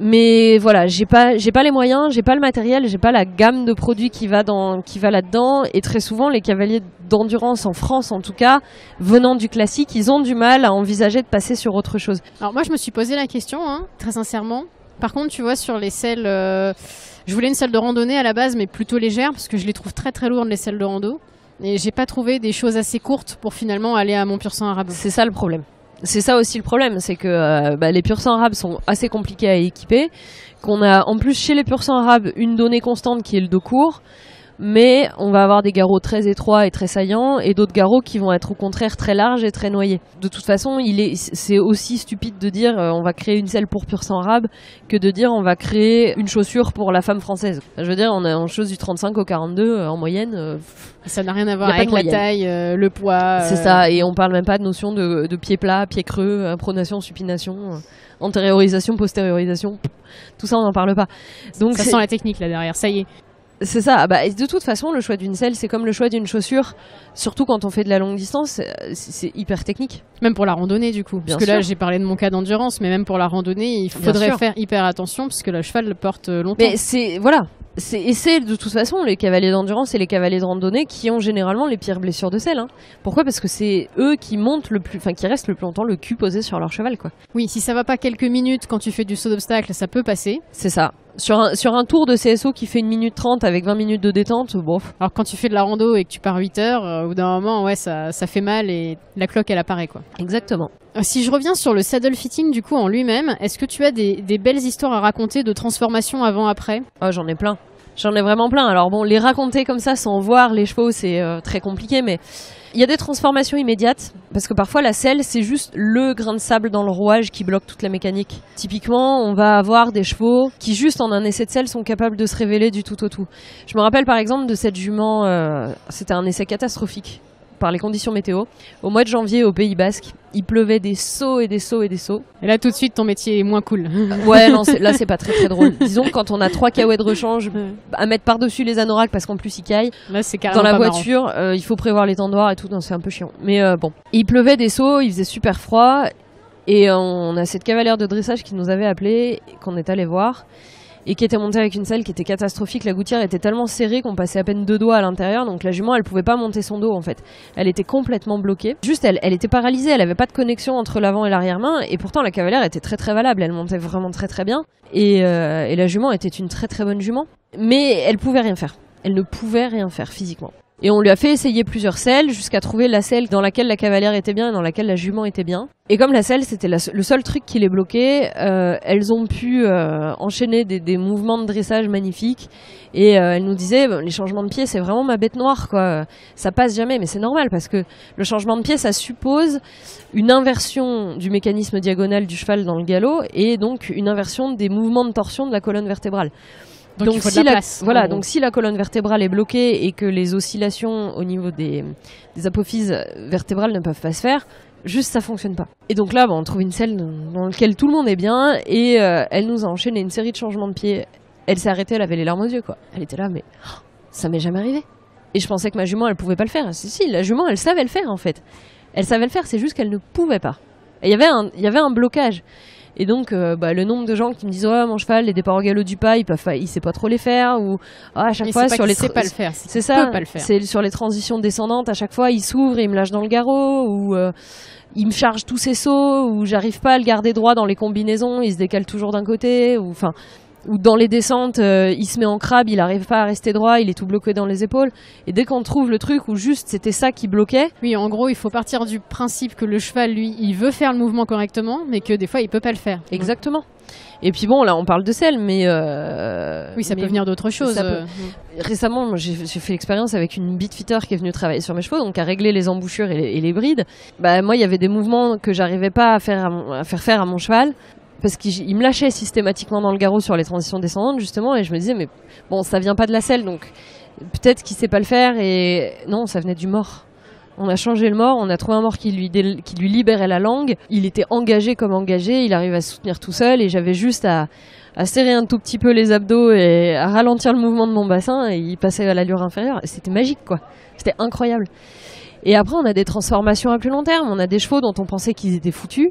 Mais voilà, j'ai pas les moyens, j'ai pas le matériel, j'ai pas la gamme de produits qui va là-dedans, et très souvent les cavaliers d'endurance en France en tout cas, venant du classique, ils ont du mal à envisager de passer sur autre chose. Alors moi je me suis posé la question, hein, très sincèrement. Par contre, tu vois, sur les selles, je voulais une selle de randonnée à la base, mais plutôt légère, parce que je les trouve très très lourdes les selles de rando, et j'ai pas trouvé des choses assez courtes pour finalement aller à mon pur sang arabe. C'est ça le problème. C'est ça aussi le problème, c'est que les pur sang arabes sont assez compliqués à équiper, qu'on a en plus chez les pur sang arabes une donnée constante qui est le dos court, mais on va avoir des garrots très étroits et très saillants et d'autres garrots qui vont être au contraire très larges et très noyés. De toute façon, c'est aussi stupide de dire on va créer une selle pour pur sang arabe que de dire on va créer une chaussure pour la femme française. Je veux dire, on a une chose du 35 au 42 en moyenne. Ça n'a rien à voir avec la taille, le poids. C'est ça, et on parle même pas de notion de pied plat, pied creux, pronation, supination, antériorisation, postériorisation. Tout ça, on n'en parle pas. Donc ça sent la technique là derrière, ça y est. C'est ça. Bah, de toute façon, le choix d'une selle, c'est comme le choix d'une chaussure. Surtout quand on fait de la longue distance, c'est hyper technique. Même pour la randonnée, du coup. Parce que là, j'ai parlé de mon cas d'endurance, mais même pour la randonnée, il faudrait faire hyper attention, puisque le cheval le porte longtemps. Mais c'est de toute façon les cavaliers d'endurance et les cavaliers de randonnée qui ont généralement les pires blessures de selle. Hein. Pourquoi ? Parce que c'est eux qui montent qui restent le plus longtemps le cul posé sur leur cheval, quoi. Oui, si ça va pas quelques minutes quand tu fais du saut d'obstacle, ça peut passer. C'est ça. Sur un tour de CSO qui fait 1 minute 30 avec 20 minutes de détente, bon. Alors quand tu fais de la rando et que tu pars 8 heures, au bout d'un moment, ouais, ça fait mal et la cloque, elle apparaît, quoi. Exactement. Si je reviens sur le saddle fitting, du coup, en lui-même, est-ce que tu as des belles histoires à raconter de transformation avant-après ? Oh, j'en ai plein. J'en ai vraiment plein. Alors bon, les raconter comme ça sans voir les chevaux, c'est très compliqué, mais il y a des transformations immédiates, parce que parfois la selle, c'est juste le grain de sable dans le rouage qui bloque toute la mécanique. Typiquement, on va avoir des chevaux qui, juste en un essai de selle, sont capables de se révéler du tout au tout. Je me rappelle par exemple de cette jument, c'était un essai catastrophique par les conditions météo. Au mois de janvier, au Pays Basque, il pleuvait des seaux et des seaux et des seaux. Et là, tout de suite, ton métier est moins cool. Ouais, non, là, c'est pas très très drôle. Disons que quand on a 3 caouets de rechange à mettre par-dessus les anoraks parce qu'en plus il caille, là, c'est carrément dans la pas voiture, il faut prévoir les tendoirs et tout, donc c'est un peu chiant. Mais bon, il pleuvait des seaux, il faisait super froid, et on a cette cavalière de dressage qui nous avait appelé, qu'on est allé voir. et qui était montée avec une selle qui était catastrophique. La gouttière était tellement serrée qu'on passait à peine 2 doigts à l'intérieur, donc la jument elle pouvait pas monter son dos en fait. Elle était complètement bloquée. Juste elle était paralysée, elle avait pas de connexion entre l'avant et l'arrière-main, et pourtant la cavalière était très très valable, elle montait vraiment très très bien, et la jument était une très très bonne jument, mais elle pouvait rien faire. Elle ne pouvait rien faire physiquement. Et on lui a fait essayer plusieurs selles jusqu'à trouver la selle dans laquelle la cavalière était bien et dans laquelle la jument était bien. Et comme la selle, c'était le seul truc qui les bloquait, elles ont pu enchaîner des mouvements de dressage magnifiques. Et elles nous disaient, les changements de pied, c'est vraiment ma bête noire, quoi. Ça passe jamais, mais c'est normal parce que le changement de pied, ça suppose une inversion du mécanisme diagonal du cheval dans le galop et donc une inversion des mouvements de torsion de la colonne vertébrale. Donc, si donc si la colonne vertébrale est bloquée et que les oscillations au niveau des apophyses vertébrales ne peuvent pas se faire, juste ça fonctionne pas. Et donc là, on trouve une selle dans laquelle tout le monde est bien et elle nous a enchaîné une série de changements de pied. Elle s'est arrêtée, elle avait les larmes aux yeux, quoi. Elle était là, mais ça m'est jamais arrivé. Et je pensais que ma jument, elle pouvait pas le faire. Si, la jument, elle savait le faire en fait. Elle savait le faire, c'est juste qu'elle ne pouvait pas. Et il y avait un blocage. Et donc, le nombre de gens qui me disent mon cheval, les départs au galop du pas, il sait pas trop les faire, ou à chaque fois sur les pas le faire, c'est ça, c'est sur les transitions descendantes, à chaque fois il s'ouvre et il me lâche dans le garrot, ou il me charge tous ses sauts, ou j'arrive pas à le garder droit dans les combinaisons, il se décale toujours d'un côté, ou dans les descentes, il se met en crabe, il arrive pas à rester droit, il est tout bloqué dans les épaules. Et dès qu'on trouve le truc où juste c'était ça qui bloquait... Oui, en gros, il faut partir du principe que le cheval, lui, il veut faire le mouvement correctement, mais que des fois, il peut pas le faire. Exactement. Et puis bon, là, on parle de selle, mais... oui, ça peut venir d'autre chose. Récemment, moi, j'ai fait l'expérience avec une beatfitter qui est venue travailler sur mes chevaux, donc à régler les embouchures et les brides. Moi, il y avait des mouvements que j'arrivais pas à faire faire à mon cheval, parce qu'il me lâchait systématiquement dans le garrot sur les transitions descendantes justement, et je me disais mais bon, ça vient pas de la selle, donc peut-être qu'il sait pas le faire. Et non, ça venait du mors. On a changé le mors, on a trouvé un mors qui lui libérait la langue. Il était engagé comme engagé, il arrivait à se soutenir tout seul, et j'avais juste à serrer un tout petit peu les abdos et à ralentir le mouvement de mon bassin, et il passait à l'allure inférieure. Et c'était magique, quoi. C'était incroyable. Et après, on a des transformations à plus long terme. On a des chevaux dont on pensait qu'ils étaient foutus,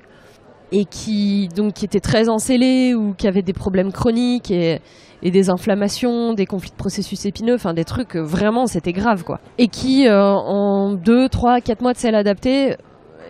et qui étaient très encellés ou qui avaient des problèmes chroniques et des inflammations, des conflits de processus épineux, enfin des trucs vraiment, c'était grave, quoi. Et qui, en 2, 3, 4 mois de selle adaptée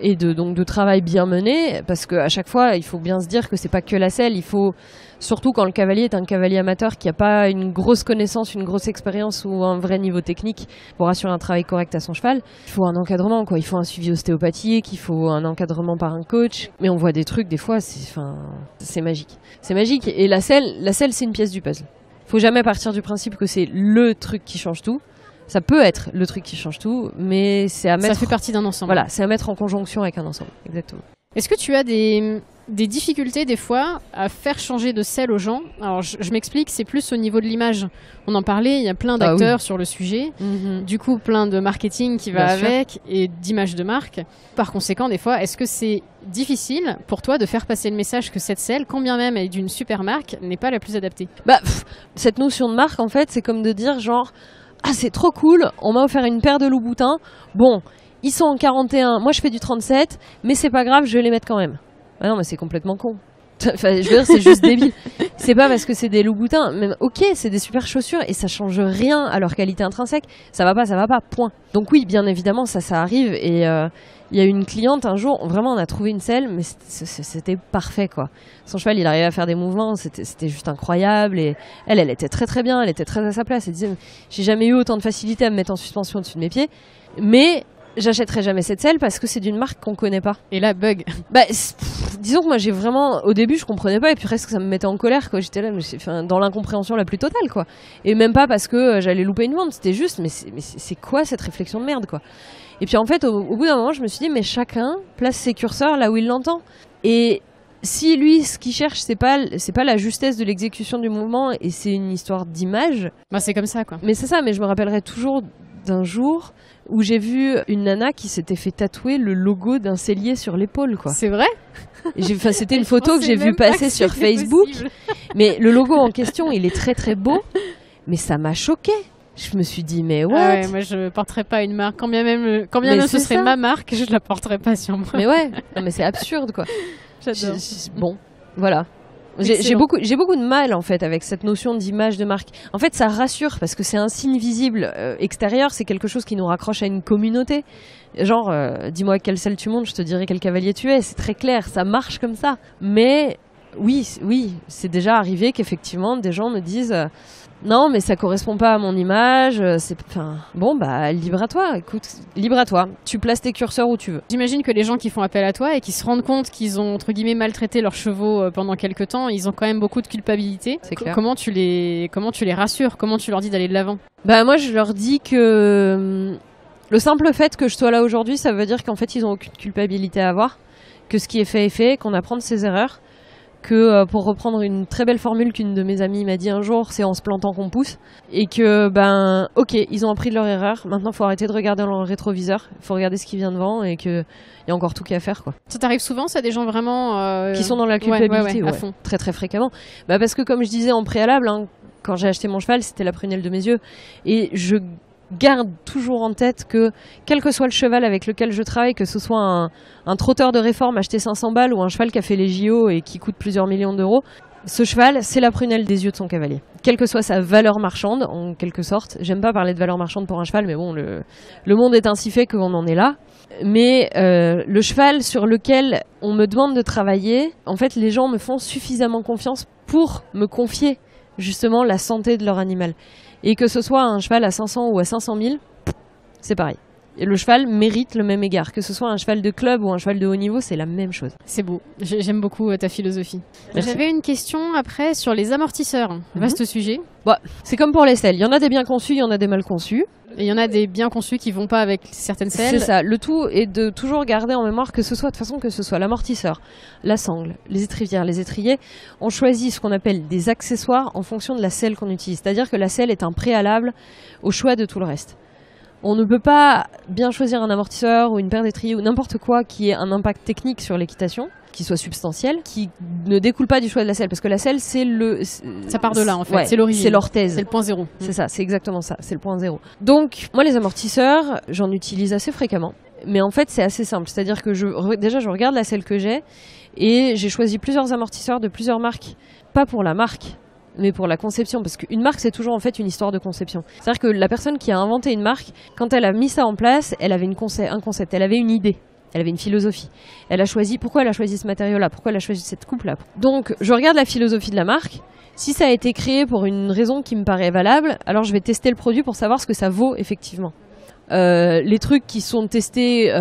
et de travail bien mené, parce qu'à chaque fois, il faut bien se dire que c'est pas que la selle, il faut, surtout quand le cavalier est un cavalier amateur qui n'a pas une grosse connaissance, une grosse expérience ou un vrai niveau technique pour assurer un travail correct à son cheval, il faut un encadrement, quoi. Il faut un suivi ostéopathique, il faut un encadrement par un coach. Mais on voit des trucs, des fois, c'est magique. C'est magique. Et la selle, c'est une pièce du puzzle. Faut jamais partir du principe que c'est le truc qui change tout. Ça peut être le truc qui change tout, mais c'est à mettre... Ça fait partie d'un ensemble. Voilà, c'est à mettre en conjonction avec un ensemble, exactement. Est-ce que tu as des difficultés des fois à faire changer de selle aux gens? Alors je m'explique, c'est plus au niveau de l'image. On en parlait, il y a plein d'acteurs sur le sujet, du coup plein de marketing qui va avec et d'image de marque. Par conséquent, des fois, est-ce que c'est difficile pour toi de faire passer le message que cette selle, quand bien même elle est d'une super marque, n'est pas la plus adaptée? Cette notion de marque, en fait, c'est comme de dire genre... Ah, c'est trop cool, on m'a offert une paire de Louboutins. Bon, ils sont en 41, moi je fais du 37, mais c'est pas grave, je vais les mettre quand même. Ah non, mais c'est complètement con. Enfin, je veux dire, c'est juste débile. C'est pas parce que c'est des Louboutins. Même, ok, c'est des super chaussures et ça change rien à leur qualité intrinsèque. Ça va pas, point. Donc oui, bien évidemment, ça arrive. Et il y a une cliente un jour, vraiment, on a trouvé une selle, mais c'était parfait, quoi. Son cheval, il arrivait à faire des mouvements, c'était juste incroyable. Et elle était très très bien, elle était très à sa place. Elle disait, j'ai jamais eu autant de facilité à me mettre en suspension au-dessus de mes pieds. Mais j'achèterai jamais cette selle parce que c'est d'une marque qu'on connaît pas. Et là, bug. Disons que moi j'ai vraiment, au début je comprenais pas et puis presque ça me mettait en colère, quoi. J'étais là, dans l'incompréhension la plus totale, quoi. Et même pas parce que j'allais louper une vente, c'était juste, mais c'est quoi cette réflexion de merde, quoi. Et puis en fait, au bout d'un moment, je me suis dit, mais chacun place ses curseurs là où il l'entend. Et si lui, ce qu'il cherche, c'est pas la justesse de l'exécution du mouvement et c'est une histoire d'image. C'est comme ça, quoi. Mais c'est ça, mais je me rappellerai toujours d'un jour où j'ai vu une nana qui s'était fait tatouer le logo d'un cellier sur l'épaule, quoi. C'est vrai? C'était une photo que j'ai vue passer sur Facebook. Mais le logo en question, il est très très beau, mais ça m'a choquée. Je me suis dit, mais what? Ah ouais, moi je porterais pas une marque. Quand bien même ce serait ma marque, je la porterais pas sur moi. Mais ouais, non, mais c'est absurde, quoi. J'adore. Bon, voilà. J'ai beaucoup de mal en fait avec cette notion d'image de marque. En fait, ça rassure parce que c'est un signe visible extérieur, c'est quelque chose qui nous raccroche à une communauté. Genre, dis-moi quelle selle tu montes, je te dirai quel cavalier tu es. C'est très clair, ça marche comme ça. Mais oui, c'est déjà arrivé qu'effectivement des gens me disent non, mais ça correspond pas à mon image. Bon, bah, libre à toi. Écoute, libre à toi. Tu places tes curseurs où tu veux. J'imagine que les gens qui font appel à toi et qui se rendent compte qu'ils ont, entre guillemets, maltraité leurs chevaux pendant quelques temps, ils ont quand même beaucoup de culpabilité. C'est clair. Comment tu les rassures? Comment tu leur dis d'aller de l'avant? Bah, moi, je leur dis que le simple fait que je sois là aujourd'hui, ça veut dire qu'en fait, ils ont aucune culpabilité à avoir. Que ce qui est fait, qu'on apprend de ses erreurs. Que pour reprendre une très belle formule qu'une de mes amies m'a dit un jour, c'est en se plantant qu'on pousse. Et que, ok, ils ont appris de leur erreur. Maintenant, il faut arrêter de regarder dans le rétroviseur. Il faut regarder ce qui vient devant et qu'il y a encore tout qu'à faire, quoi. Ça t'arrive souvent, ça, des gens vraiment... qui sont dans la culpabilité, à fond. Très, très fréquemment. Parce que, comme je disais en préalable, quand j'ai acheté mon cheval, c'était la prunelle de mes yeux. Et je garde toujours en tête que, quel que soit le cheval avec lequel je travaille, que ce soit un trotteur de réforme acheté 500 balles ou un cheval qui a fait les JO et qui coûte plusieurs millions d'euros, ce cheval, c'est la prunelle des yeux de son cavalier. Quelle que soit sa valeur marchande, en quelque sorte. J'aime pas parler de valeur marchande pour un cheval, mais bon, le monde est ainsi fait qu'on en est là. Mais le cheval sur lequel on me demande de travailler, en fait, les gens me font suffisamment confiance pour me confier justement la santé de leur animal. Et que ce soit un cheval à 500 ou à 500 000, c'est pareil. Et le cheval mérite le même égard. Que ce soit un cheval de club ou un cheval de haut niveau, c'est la même chose. C'est beau. J'aime beaucoup ta philosophie. Merci. J'avais une question après sur les amortisseurs. Vaste sujet. C'est comme pour les selles. Il y en a des bien conçus, il y en a des mal conçus. Et il y en a des bien conçus qui vont pas avec certaines selles. C'est ça. Le tout est de toujours garder en mémoire que ce soit l'amortisseur, la sangle, les étrivières, les étriers. On choisit ce qu'on appelle des accessoires en fonction de la selle qu'on utilise. C'est-à-dire que la selle est un préalable au choix de tout le reste. On ne peut pas bien choisir un amortisseur ou une paire d'étriers ou n'importe quoi qui ait un impact technique sur l'équitation, qui soit substantiel, qui ne découle pas du choix de la selle. Parce que la selle, ça part de là, en fait. Ouais, c'est l'origine. C'est l'orthèse. C'est le point zéro. C'est ça, c'est exactement ça. C'est le point zéro. Donc, moi, les amortisseurs, j'en utilise assez fréquemment. Mais en fait, c'est assez simple. C'est-à-dire que je regarde la selle que j'ai et j'ai choisi plusieurs amortisseurs de plusieurs marques. Pas pour la marque, mais pour la conception, parce qu'une marque, c'est toujours en fait une histoire de conception. C'est-à-dire que la personne qui a inventé une marque, quand elle a mis ça en place, elle avait un concept, elle avait une idée, elle avait une philosophie. Pourquoi elle a choisi ce matériau-là, pourquoi elle a choisi cette coupe-là. Donc, je regarde la philosophie de la marque. Si ça a été créé pour une raison qui me paraît valable, alors je vais tester le produit pour savoir ce que ça vaut effectivement. Les trucs qui sont testés,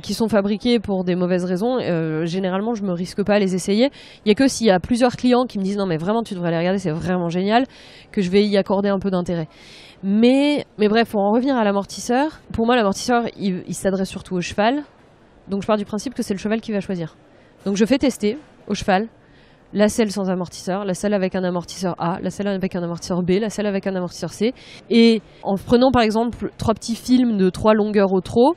qui sont fabriqués pour des mauvaises raisons, généralement je me risque pas à les essayer. Il y a que s'il y a plusieurs clients qui me disent non mais vraiment tu devrais les regarder, c'est vraiment génial, que je vais y accorder un peu d'intérêt. Mais bref, pour en revenir à l'amortisseur, pour moi l'amortisseur il s'adresse surtout au cheval, donc je pars du principe que c'est le cheval qui va choisir. Donc je fais tester au cheval la selle sans amortisseur, la selle avec un amortisseur A, la selle avec un amortisseur B, la selle avec un amortisseur C. Et en prenant par exemple 3 petits films de 3 longueurs au trot,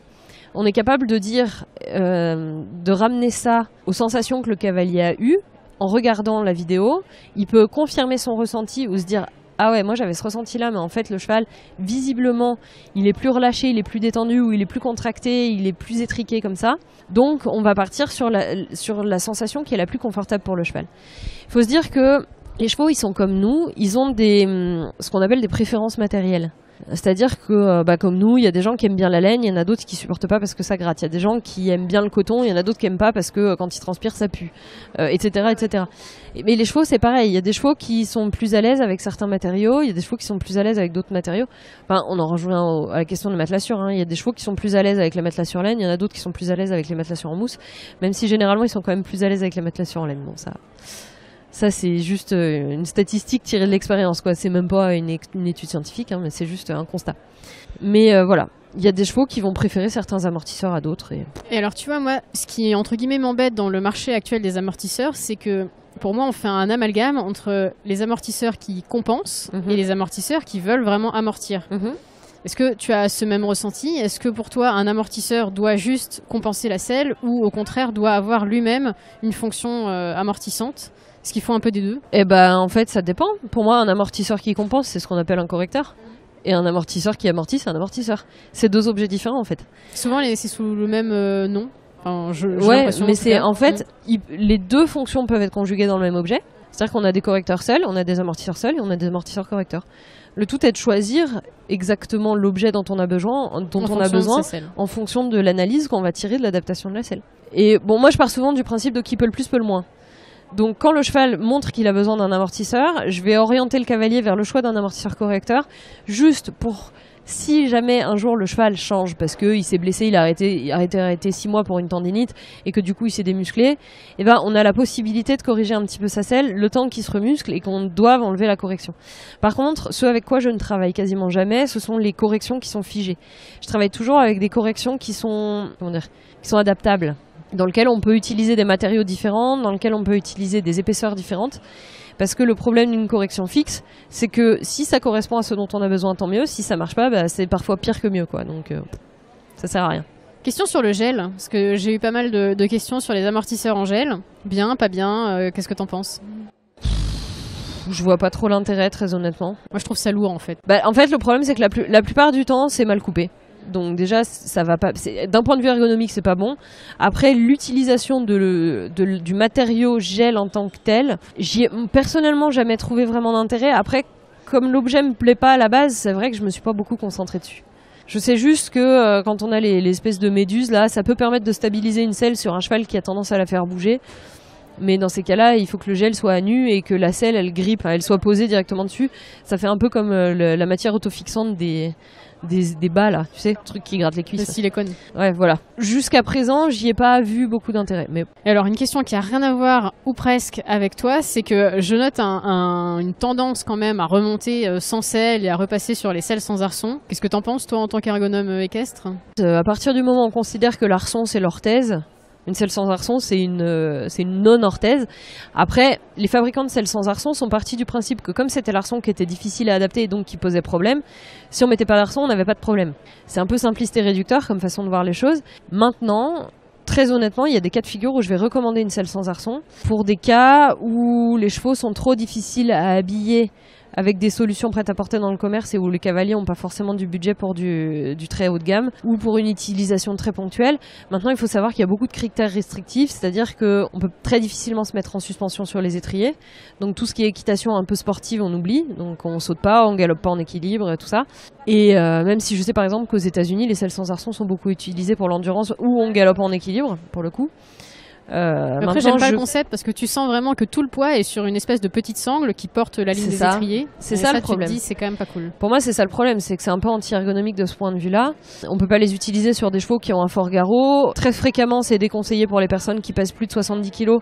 on est capable de dire, de ramener ça aux sensations que le cavalier a eues en regardant la vidéo. Il peut confirmer son ressenti ou se dire ah ouais, moi j'avais ce ressenti-là, mais en fait le cheval, visiblement, il est plus relâché, il est plus détendu, ou il est plus contracté, il est plus étriqué comme ça. Donc on va partir sur la sensation qui est la plus confortable pour le cheval. Il faut se dire que les chevaux, ils sont comme nous, ils ont ce qu'on appelle des préférences matérielles. C'est-à-dire que, comme nous, il y a des gens qui aiment bien la laine, il y en a d'autres qui supportent pas parce que ça gratte. Il y a des gens qui aiment bien le coton, il y en a d'autres qui aiment pas parce que quand ils transpirent, ça pue, etc., etc. Mais les chevaux, c'est pareil. Il y a des chevaux qui sont plus à l'aise avec certains matériaux, il y a des chevaux qui sont plus à l'aise avec d'autres matériaux. Enfin, on en rejoint à la question de la matelassure. Il y a des chevaux qui sont plus à l'aise avec la matelassure laine, il y en a d'autres qui sont plus à l'aise avec les matelassures en mousse, même si généralement ils sont quand même plus à l'aise avec la matelassure en laine. Bon, ça, c'est juste une statistique tirée de l'expérience, quoi. C'est même pas une étude scientifique, mais c'est juste un constat. Mais voilà, il y a des chevaux qui vont préférer certains amortisseurs à d'autres. Et alors, tu vois, moi, ce qui, entre guillemets, m'embête dans le marché actuel des amortisseurs, c'est que, pour moi, on fait un amalgame entre les amortisseurs qui compensent et les amortisseurs qui veulent vraiment amortir. Est-ce que tu as ce même ressenti? Est-ce que pour toi, un amortisseur doit juste compenser la selle ou au contraire doit avoir lui-même une fonction amortissante? Est-ce qu'il faut un peu des deux? En fait, ça dépend. Pour moi, un amortisseur qui compense, c'est ce qu'on appelle un correcteur. Et un amortisseur qui amortit, c'est un amortisseur. C'est 2 objets différents, en fait. Souvent, c'est sous le même nom. Enfin, ouais, mais c'est en fait, les 2 fonctions peuvent être conjuguées dans le même objet. C'est-à-dire qu'on a des correcteurs seuls, on a des amortisseurs seuls et on a des amortisseurs correcteurs. Le tout est de choisir exactement l'objet dont on a besoin, en fonction de l'analyse qu'on va tirer de l'adaptation de la selle. Et bon, moi je pars souvent du principe de qui peut le plus peut le moins. Donc quand le cheval montre qu'il a besoin d'un amortisseur, je vais orienter le cavalier vers le choix d'un amortisseur correcteur, juste pour... Si jamais un jour le cheval change parce qu'il s'est blessé, il a arrêté 6 mois pour une tendinite et que du coup il s'est démusclé, eh ben on a la possibilité de corriger un petit peu sa selle le temps qu'il se remuscle et qu'on doive enlever la correction. Par contre, ce avec quoi je ne travaille quasiment jamais, ce sont les corrections qui sont figées. Je travaille toujours avec des corrections qui sont adaptables, dans lesquelles on peut utiliser des matériaux différents, dans lesquelles on peut utiliser des épaisseurs différentes. Parce que le problème d'une correction fixe, c'est que si ça correspond à ce dont on a besoin, tant mieux. Si ça marche pas, bah, c'est parfois pire que mieux, quoi. Donc ça sert à rien. Question sur le gel, parce que j'ai eu pas mal de questions sur les amortisseurs en gel. Bien, pas bien, qu'est-ce que t'en penses ? Je vois pas trop l'intérêt, très honnêtement. Moi je trouve ça lourd en fait. Bah, en fait, le problème c'est que la plupart du temps, c'est mal coupé. Donc déjà, ça va pas. D'un point de vue ergonomique, c'est pas bon. Après, l'utilisation du matériau gel en tant que tel, j'y ai personnellement jamais trouvé vraiment d'intérêt. Après, comme l'objet me plaît pas à la base, c'est vrai que je me suis pas beaucoup concentrée dessus. Je sais juste que quand on a les espèces de méduses là, ça peut permettre de stabiliser une selle sur un cheval qui a tendance à la faire bouger. Mais dans ces cas-là, il faut que le gel soit à nu et que la selle, elle grippe, elle soit posée directement dessus. Ça fait un peu comme la matière autofixante des bas là, tu sais, le truc qui gratte les cuisses. Le silicone. Ouais, voilà. Jusqu'à présent, j'y ai pas vu beaucoup d'intérêt. Mais... Et alors, une question qui a rien à voir, ou presque, avec toi, c'est que je note une tendance quand même à remonter sans selle et à repasser sur les selles sans arçon. Qu'est-ce que t'en penses, toi, en tant qu'ergonome équestre ? À partir du moment où on considère que l'arçon, c'est l'orthèse, une selle sans arçon, c'est une non-orthèse. Après, les fabricants de selles sans arçon sont partis du principe que comme c'était l'arçon qui était difficile à adapter et donc qui posait problème, si on mettait pas l'arçon, on n'avait pas de problème. C'est un peu simpliste et réducteur comme façon de voir les choses. Maintenant, très honnêtement, il y a des cas de figure où je vais recommander une selle sans arçon pour des cas où les chevaux sont trop difficiles à habiller avec des solutions prêtes à porter dans le commerce et où les cavaliers n'ont pas forcément du budget pour du très haut de gamme ou pour une utilisation très ponctuelle. Maintenant, il faut savoir qu'il y a beaucoup de critères restrictifs, c'est-à-dire qu'on peut très difficilement se mettre en suspension sur les étriers. Donc tout ce qui est équitation un peu sportive, on oublie. Donc on saute pas, on galope pas en équilibre, tout ça. Et même si je sais par exemple qu'aux États-Unis, les selles sans arçon sont beaucoup utilisées pour l'endurance où on galope en équilibre, pour le coup. Après, j'aime pas le concept parce que tu sens vraiment que tout le poids est sur une espèce de petite sangle qui porte la ligne des étriers. C'est ça le problème. Tu te dis, c'est quand même pas cool. Pour moi, c'est ça le problème, c'est que c'est un peu anti-ergonomique de ce point de vue-là. On peut pas les utiliser sur des chevaux qui ont un fort garrot. Très fréquemment, c'est déconseillé pour les personnes qui pèsent plus de 70 kilos.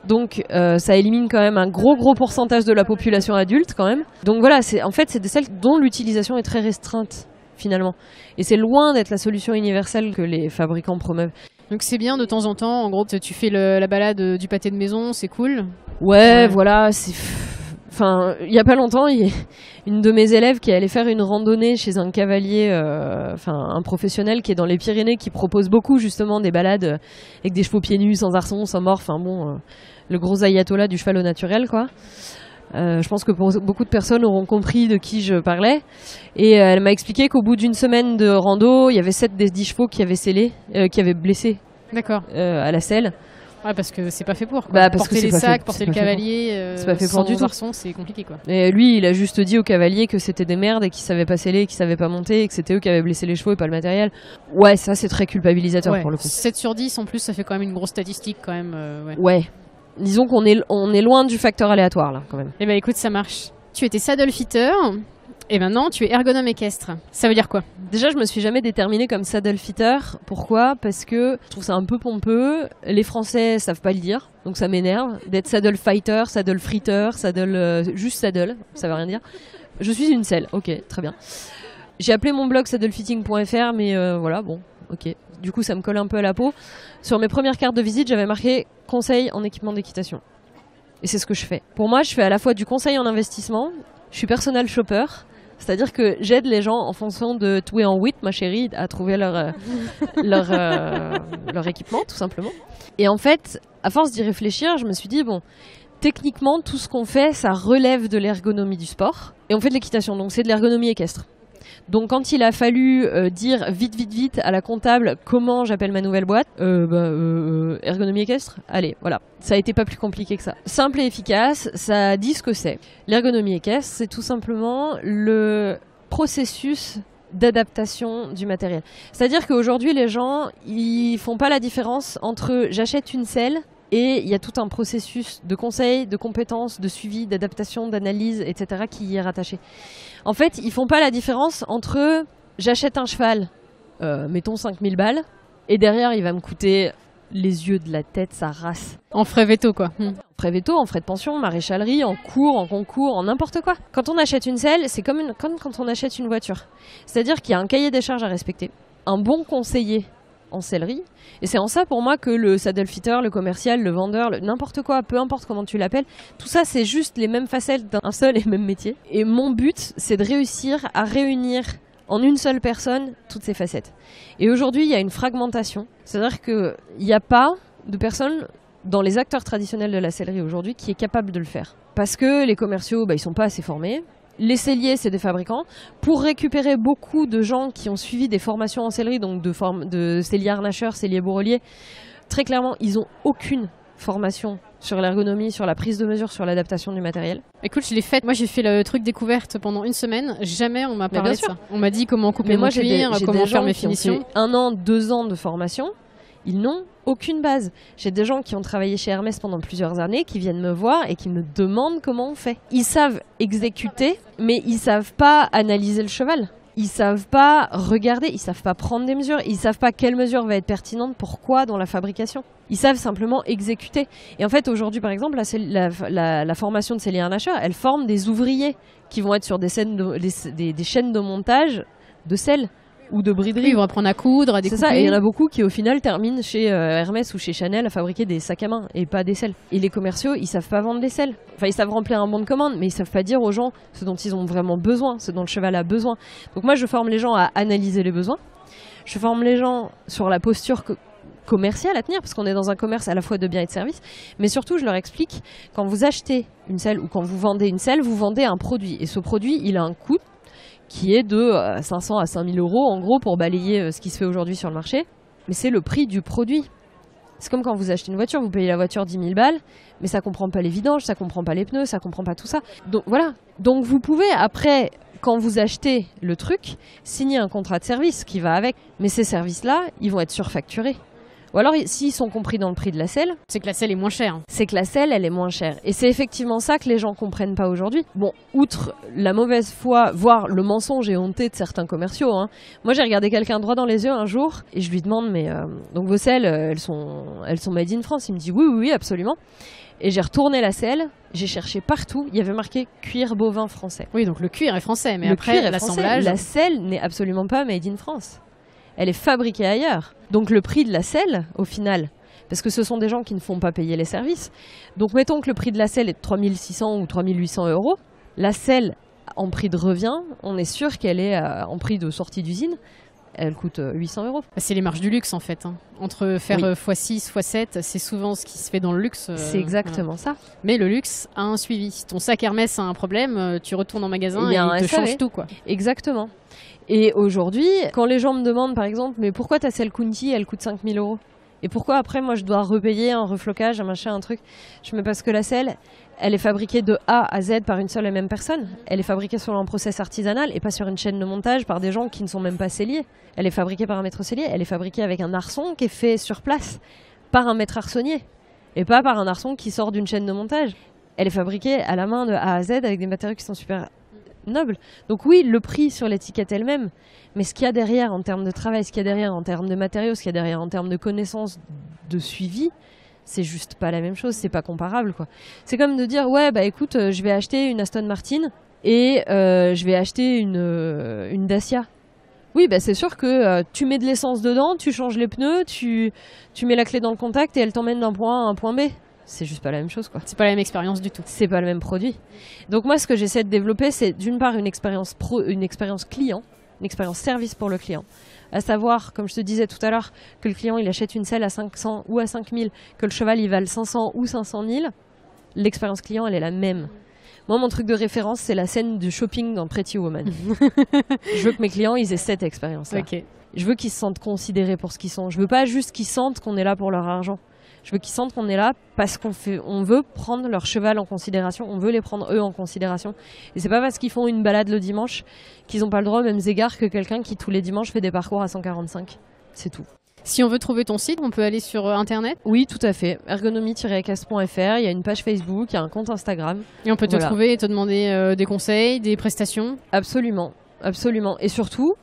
Donc ça élimine quand même un gros pourcentage de la population adulte quand même. Donc voilà, c'est des selles dont l'utilisation est très restreinte finalement. Et c'est loin d'être la solution universelle que les fabricants promeuvent. Donc c'est bien de temps en temps, en gros, tu fais la balade du pâté de maison, c'est cool. Ouais, voilà, Enfin, il y a pas longtemps, il y a une de mes élèves qui est allée faire une randonnée chez un cavalier, un professionnel qui est dans les Pyrénées, qui propose beaucoup justement des balades avec des chevaux pieds nus, sans arçon, sans mort, le gros ayatollah du cheval au naturel, quoi. Je pense que beaucoup de personnes auront compris de qui je parlais. Et elle m'a expliqué qu'au bout d'une semaine de rando, il y avait 7 des 10 chevaux qui avaient scellé, qui avaient blessé. D'accord. À la selle. Ouais, parce que c'est pas fait pour. Bah, parce porter que les sacs, porter le cavalier, c'est pas fait pour sans du tout. arçon, c'est compliqué, quoi. Et lui, il a juste dit au cavalier que c'était des merdes et qu'ils savaient pas sceller, qu'ils savaient pas monter et que c'était eux qui avaient blessé les chevaux et pas le matériel. Ouais, ça c'est très culpabilisateur pour le coup. 7 sur 10 en plus, ça fait quand même une grosse statistique quand même. Ouais. Disons qu'on est loin du facteur aléatoire là quand même. Eh ben écoute, ça marche. Tu étais saddle fitter et maintenant tu es ergonome équestre. Ça veut dire quoi ? Déjà, je me suis jamais déterminée comme saddle fitter. Pourquoi ? Parce que je trouve ça un peu pompeux. Les Français savent pas le dire, donc ça m'énerve. D'être saddle fighter, saddle fritter, juste saddle, ça veut rien dire. Je suis une selle, ok, très bien. J'ai appelé mon blog saddlefitting.fr, mais voilà, bon, ok. Du coup, ça me colle un peu à la peau. Sur mes premières cartes de visite, j'avais marqué conseil en équipement d'équitation. Et c'est ce que je fais. Pour moi, je fais à la fois du conseil en investissement, je suis personal shopper, c'est-à-dire que j'aide les gens en fonction de tout et en 8, ma chérie, à trouver leur équipement, tout simplement. Et en fait, à force d'y réfléchir, je me suis dit, bon, techniquement, tout ce qu'on fait, ça relève de l'ergonomie du sport. Et on fait de l'équitation, donc c'est de l'ergonomie équestre. Donc quand il a fallu dire vite à la comptable comment j'appelle ma nouvelle boîte, ergonomie équestre, allez, voilà. Ça a été pas plus compliqué que ça. Simple et efficace, ça dit ce que c'est. L'ergonomie équestre, c'est tout simplement le processus d'adaptation du matériel. C'est-à-dire qu'aujourd'hui, les gens, ils font pas la différence entre j'achète une selle et il y a tout un processus de conseil, de compétences, de suivi, d'adaptation, d'analyse, etc. qui y est rattaché. En fait, ils font pas la différence entre j'achète un cheval, mettons 5000 balles, et derrière, il va me coûter les yeux de la tête, sa race. En frais veto, quoi. En frais veto, en frais de pension, maréchalerie, en cours, en concours, en n'importe quoi. Quand on achète une selle, c'est comme quand on achète une voiture. C'est-à-dire qu'il y a un cahier des charges à respecter, un bon conseiller en sellerie, et c'est en ça pour moi que le saddle fitter, le commercial, le vendeur, n'importe quoi, peu importe comment tu l'appelles, tout ça c'est juste les mêmes facettes d'un seul et même métier. Et mon but, c'est de réussir à réunir en une seule personne toutes ces facettes. Et aujourd'hui, il y a une fragmentation. C'est-à-dire qu'il n'y a pas de personne dans les acteurs traditionnels de la sellerie aujourd'hui qui est capable de le faire. Parce que les commerciaux, ils sont pas assez formés. Les selliers, c'est des fabricants. Pour récupérer beaucoup de gens qui ont suivi des formations en sellerie, donc de selliers harnacheurs, selliers bourreliers, très clairement, ils n'ont aucune formation sur l'ergonomie, sur la prise de mesure, sur l'adaptation du matériel. Écoute, je l'ai faite. Moi, j'ai fait le truc découverte pendant une semaine. Jamais on m'a parlé de ça. On m'a dit comment couper mon cuir, comment faire mes finitions. 1 an, 2 ans de formation. Ils n'ont aucune base. J'ai des gens qui ont travaillé chez Hermès pendant plusieurs années, qui viennent me voir et qui me demandent comment on fait. Ils savent exécuter, mais ils savent pas analyser le cheval. Ils savent pas regarder, ils savent pas prendre des mesures, ils savent pas quelle mesure va être pertinente, pourquoi dans la fabrication. Ils savent simplement exécuter. Et en fait, aujourd'hui, par exemple, la formation de sellier harnacheur, elle forme des ouvriers qui vont être sur des chaînes de montage de selle ou de briderie. Ils vont apprendre à coudre, à découper. C'est ça, et il y en a beaucoup qui au final terminent chez Hermès ou chez Chanel à fabriquer des sacs à main et pas des selles. Et les commerciaux, ils savent pas vendre des selles. Enfin, ils savent remplir un bon de commande, mais ils savent pas dire aux gens ce dont ils ont vraiment besoin, ce dont le cheval a besoin. Donc moi, je forme les gens à analyser les besoins. Je forme les gens sur la posture commerciale à tenir, parce qu'on est dans un commerce à la fois de biens et de services. Mais surtout, je leur explique, quand vous achetez une selle ou quand vous vendez une selle, vous vendez un produit. Et ce produit, il a un coût qui est de 500 à 5000 euros en gros pour balayer ce qui se fait aujourd'hui sur le marché. Mais c'est le prix du produit. C'est comme quand vous achetez une voiture, vous payez la voiture 10 000 balles, mais ça comprend pas les vidanges, ça comprend pas les pneus, ça comprend pas tout ça. Donc voilà. Donc vous pouvez après, quand vous achetez le truc, signer un contrat de service qui va avec. Mais ces services-là, ils vont être surfacturés. Ou alors, s'ils sont compris dans le prix de la selle... C'est que la selle est moins chère. C'est que la selle, elle est moins chère. Et c'est effectivement ça que les gens comprennent pas aujourd'hui. Bon, outre la mauvaise foi, voire le mensonge et honté de certains commerciaux, hein. Moi, j'ai regardé quelqu'un droit dans les yeux un jour et je lui demande, mais donc vos selles, elles sont made in France. Il me dit oui, absolument. Et j'ai retourné la selle, j'ai cherché partout, il y avait marqué cuir bovin français. Oui, donc le cuir est français, mais après, l'assemblage... La selle n'est absolument pas made in France. Elle est fabriquée ailleurs. Donc le prix de la selle, au final, parce que ce sont des gens qui ne font pas payer les services. Donc mettons que le prix de la selle est de 3600 ou 3800 euros. La selle, en prix de revient, on est sûr qu'elle est en prix de sortie d'usine. Elle coûte 800 euros. C'est les marges du luxe en fait. Hein. Entre faire x6, x7, c'est souvent ce qui se fait dans le luxe. C'est exactement ça. Mais le luxe a un suivi. Si ton sac Hermès a un problème, tu retournes en magasin et il te change tout, quoi. Exactement. Et aujourd'hui, quand les gens me demandent par exemple, mais pourquoi ta selle Kunti, elle coûte 5000 euros ? Et pourquoi après moi je dois repayer un reflocage, un machin, un truc ? Je me parce que la selle, elle est fabriquée de A à Z par une seule et même personne. Elle est fabriquée sur un process artisanal et pas sur une chaîne de montage par des gens qui ne sont même pas selliers. Elle est fabriquée par un maître sellier, elle est fabriquée avec un arçon qui est fait sur place par un maître arçonnier et pas par un arçon qui sort d'une chaîne de montage. Elle est fabriquée à la main de A à Z avec des matériaux qui sont super nobles. Donc oui, le prix sur l'étiquette elle-même, mais ce qu'il y a derrière en termes de travail, ce qu'il y a derrière en termes de matériaux, ce qu'il y a derrière en termes de connaissances, de suivi, c'est juste pas la même chose, c'est pas comparable, quoi. C'est comme de dire, ouais, écoute, je vais acheter une Aston Martin et je vais acheter une Dacia. Oui, c'est sûr que tu mets de l'essence dedans, tu changes les pneus, tu mets la clé dans le contact et elle t'emmène d'un point A à un point B. C'est juste pas la même chose, quoi. C'est pas la même expérience du tout. C'est pas le même produit. Donc moi, ce que j'essaie de développer, c'est d'une part une expérience client, une expérience service pour le client. À savoir, comme je te disais tout à l'heure, que le client il achète une selle à 500 ou à 5000, que le cheval il vale 500 ou 500 000, l'expérience client elle est la même. Moi, mon truc de référence, c'est la scène du shopping dans Pretty Woman. Je veux que mes clients, ils aient cette expérience-là. Ok. Je veux qu'ils se sentent considérés pour ce qu'ils sont. Je veux pas juste qu'ils sentent qu'on est là pour leur argent. Je veux qu'ils sentent qu'on est là parce on veut prendre leur cheval en considération, on veut les prendre eux en considération. Et c'est pas parce qu'ils font une balade le dimanche qu'ils n'ont pas le droit aux mêmes égards que quelqu'un qui tous les dimanches fait des parcours à 145. C'est tout. Si on veut trouver ton site, on peut aller sur Internet. Oui, tout à fait. ergonomie-équestre.fr, il y a une page Facebook, il y a un compte Instagram. Et on peut te trouver et te demander des conseils, des prestations. Absolument, absolument. Et surtout,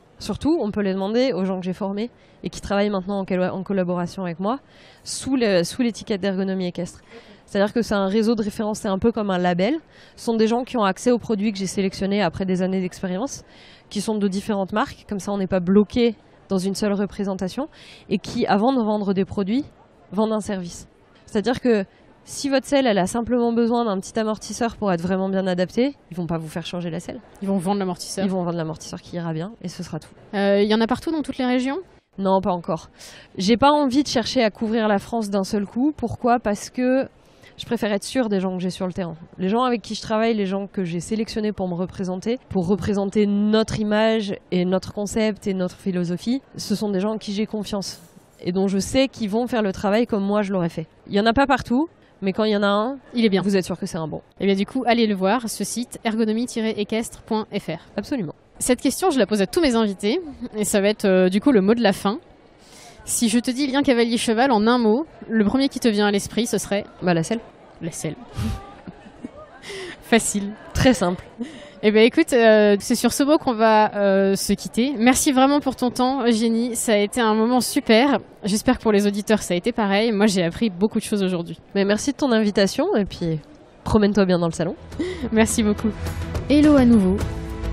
on peut les demander aux gens que j'ai formés et qui travaillent maintenant en collaboration avec moi sous l'étiquette d'ergonomie équestre. C'est-à-dire que c'est un réseau de référence, c'est un peu comme un label. Ce sont des gens qui ont accès aux produits que j'ai sélectionnés après des années d'expérience, qui sont de différentes marques. Comme ça, on n'est pas bloqué dans une seule représentation et qui, avant de vendre des produits, vendent un service. C'est-à-dire que si votre selle, elle a simplement besoin d'un petit amortisseur pour être vraiment bien adapté, ils vont pas vous faire changer la selle. Ils vont vendre l'amortisseur. Ils vont vendre l'amortisseur qui ira bien et ce sera tout. Il y en a partout dans toutes les régions ? Non, pas encore. J'ai pas envie de chercher à couvrir la France d'un seul coup. Pourquoi ? Parce que je préfère être sûre des gens que j'ai sur le terrain. Les gens avec qui je travaille, les gens que j'ai sélectionnés pour me représenter, pour représenter notre image et notre concept et notre philosophie, ce sont des gens en qui j'ai confiance et dont je sais qu'ils vont faire le travail comme moi je l'aurais fait. Il y en a pas partout. Mais quand il y en a un, il est bien. Vous êtes sûr que c'est un bon. Et bien du coup, allez le voir, ce site ergonomie-équestre.fr. Absolument. Cette question, je la pose à tous mes invités, et ça va être du coup le mot de la fin. Si je te dis lien cavalier-cheval en un mot, le premier qui te vient à l'esprit, ce serait... la selle. La selle. Facile. Très simple. Eh bien écoute, c'est sur ce mot qu'on va se quitter. Merci vraiment pour ton temps, Eugénie. Ça a été un moment super. J'espère que pour les auditeurs, ça a été pareil. Moi, j'ai appris beaucoup de choses aujourd'hui. Mais merci de ton invitation et puis promène-toi bien dans le salon. Merci beaucoup. Hello à nouveau.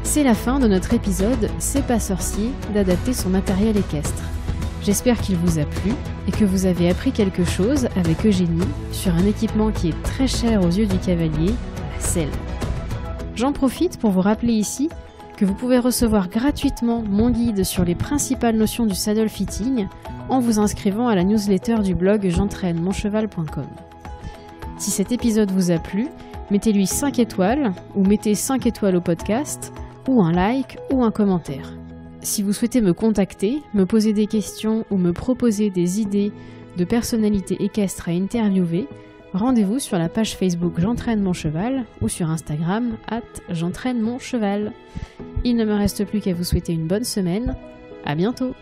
C'est la fin de notre épisode « C'est pas sorcier » d'adapter son matériel équestre. J'espère qu'il vous a plu et que vous avez appris quelque chose avec Eugénie sur un équipement qui est très cher aux yeux du cavalier, la selle. J'en profite pour vous rappeler ici que vous pouvez recevoir gratuitement mon guide sur les principales notions du saddle fitting en vous inscrivant à la newsletter du blog j'entraînemoncheval.com. Si cet épisode vous a plu, mettez-lui 5 étoiles ou mettez 5 étoiles au podcast ou un like ou un commentaire. Si vous souhaitez me contacter, me poser des questions ou me proposer des idées de personnalités équestres à interviewer, rendez-vous sur la page Facebook J'entraîne mon cheval ou sur Instagram @j'entraîne mon cheval. Il ne me reste plus qu'à vous souhaiter une bonne semaine. À bientôt!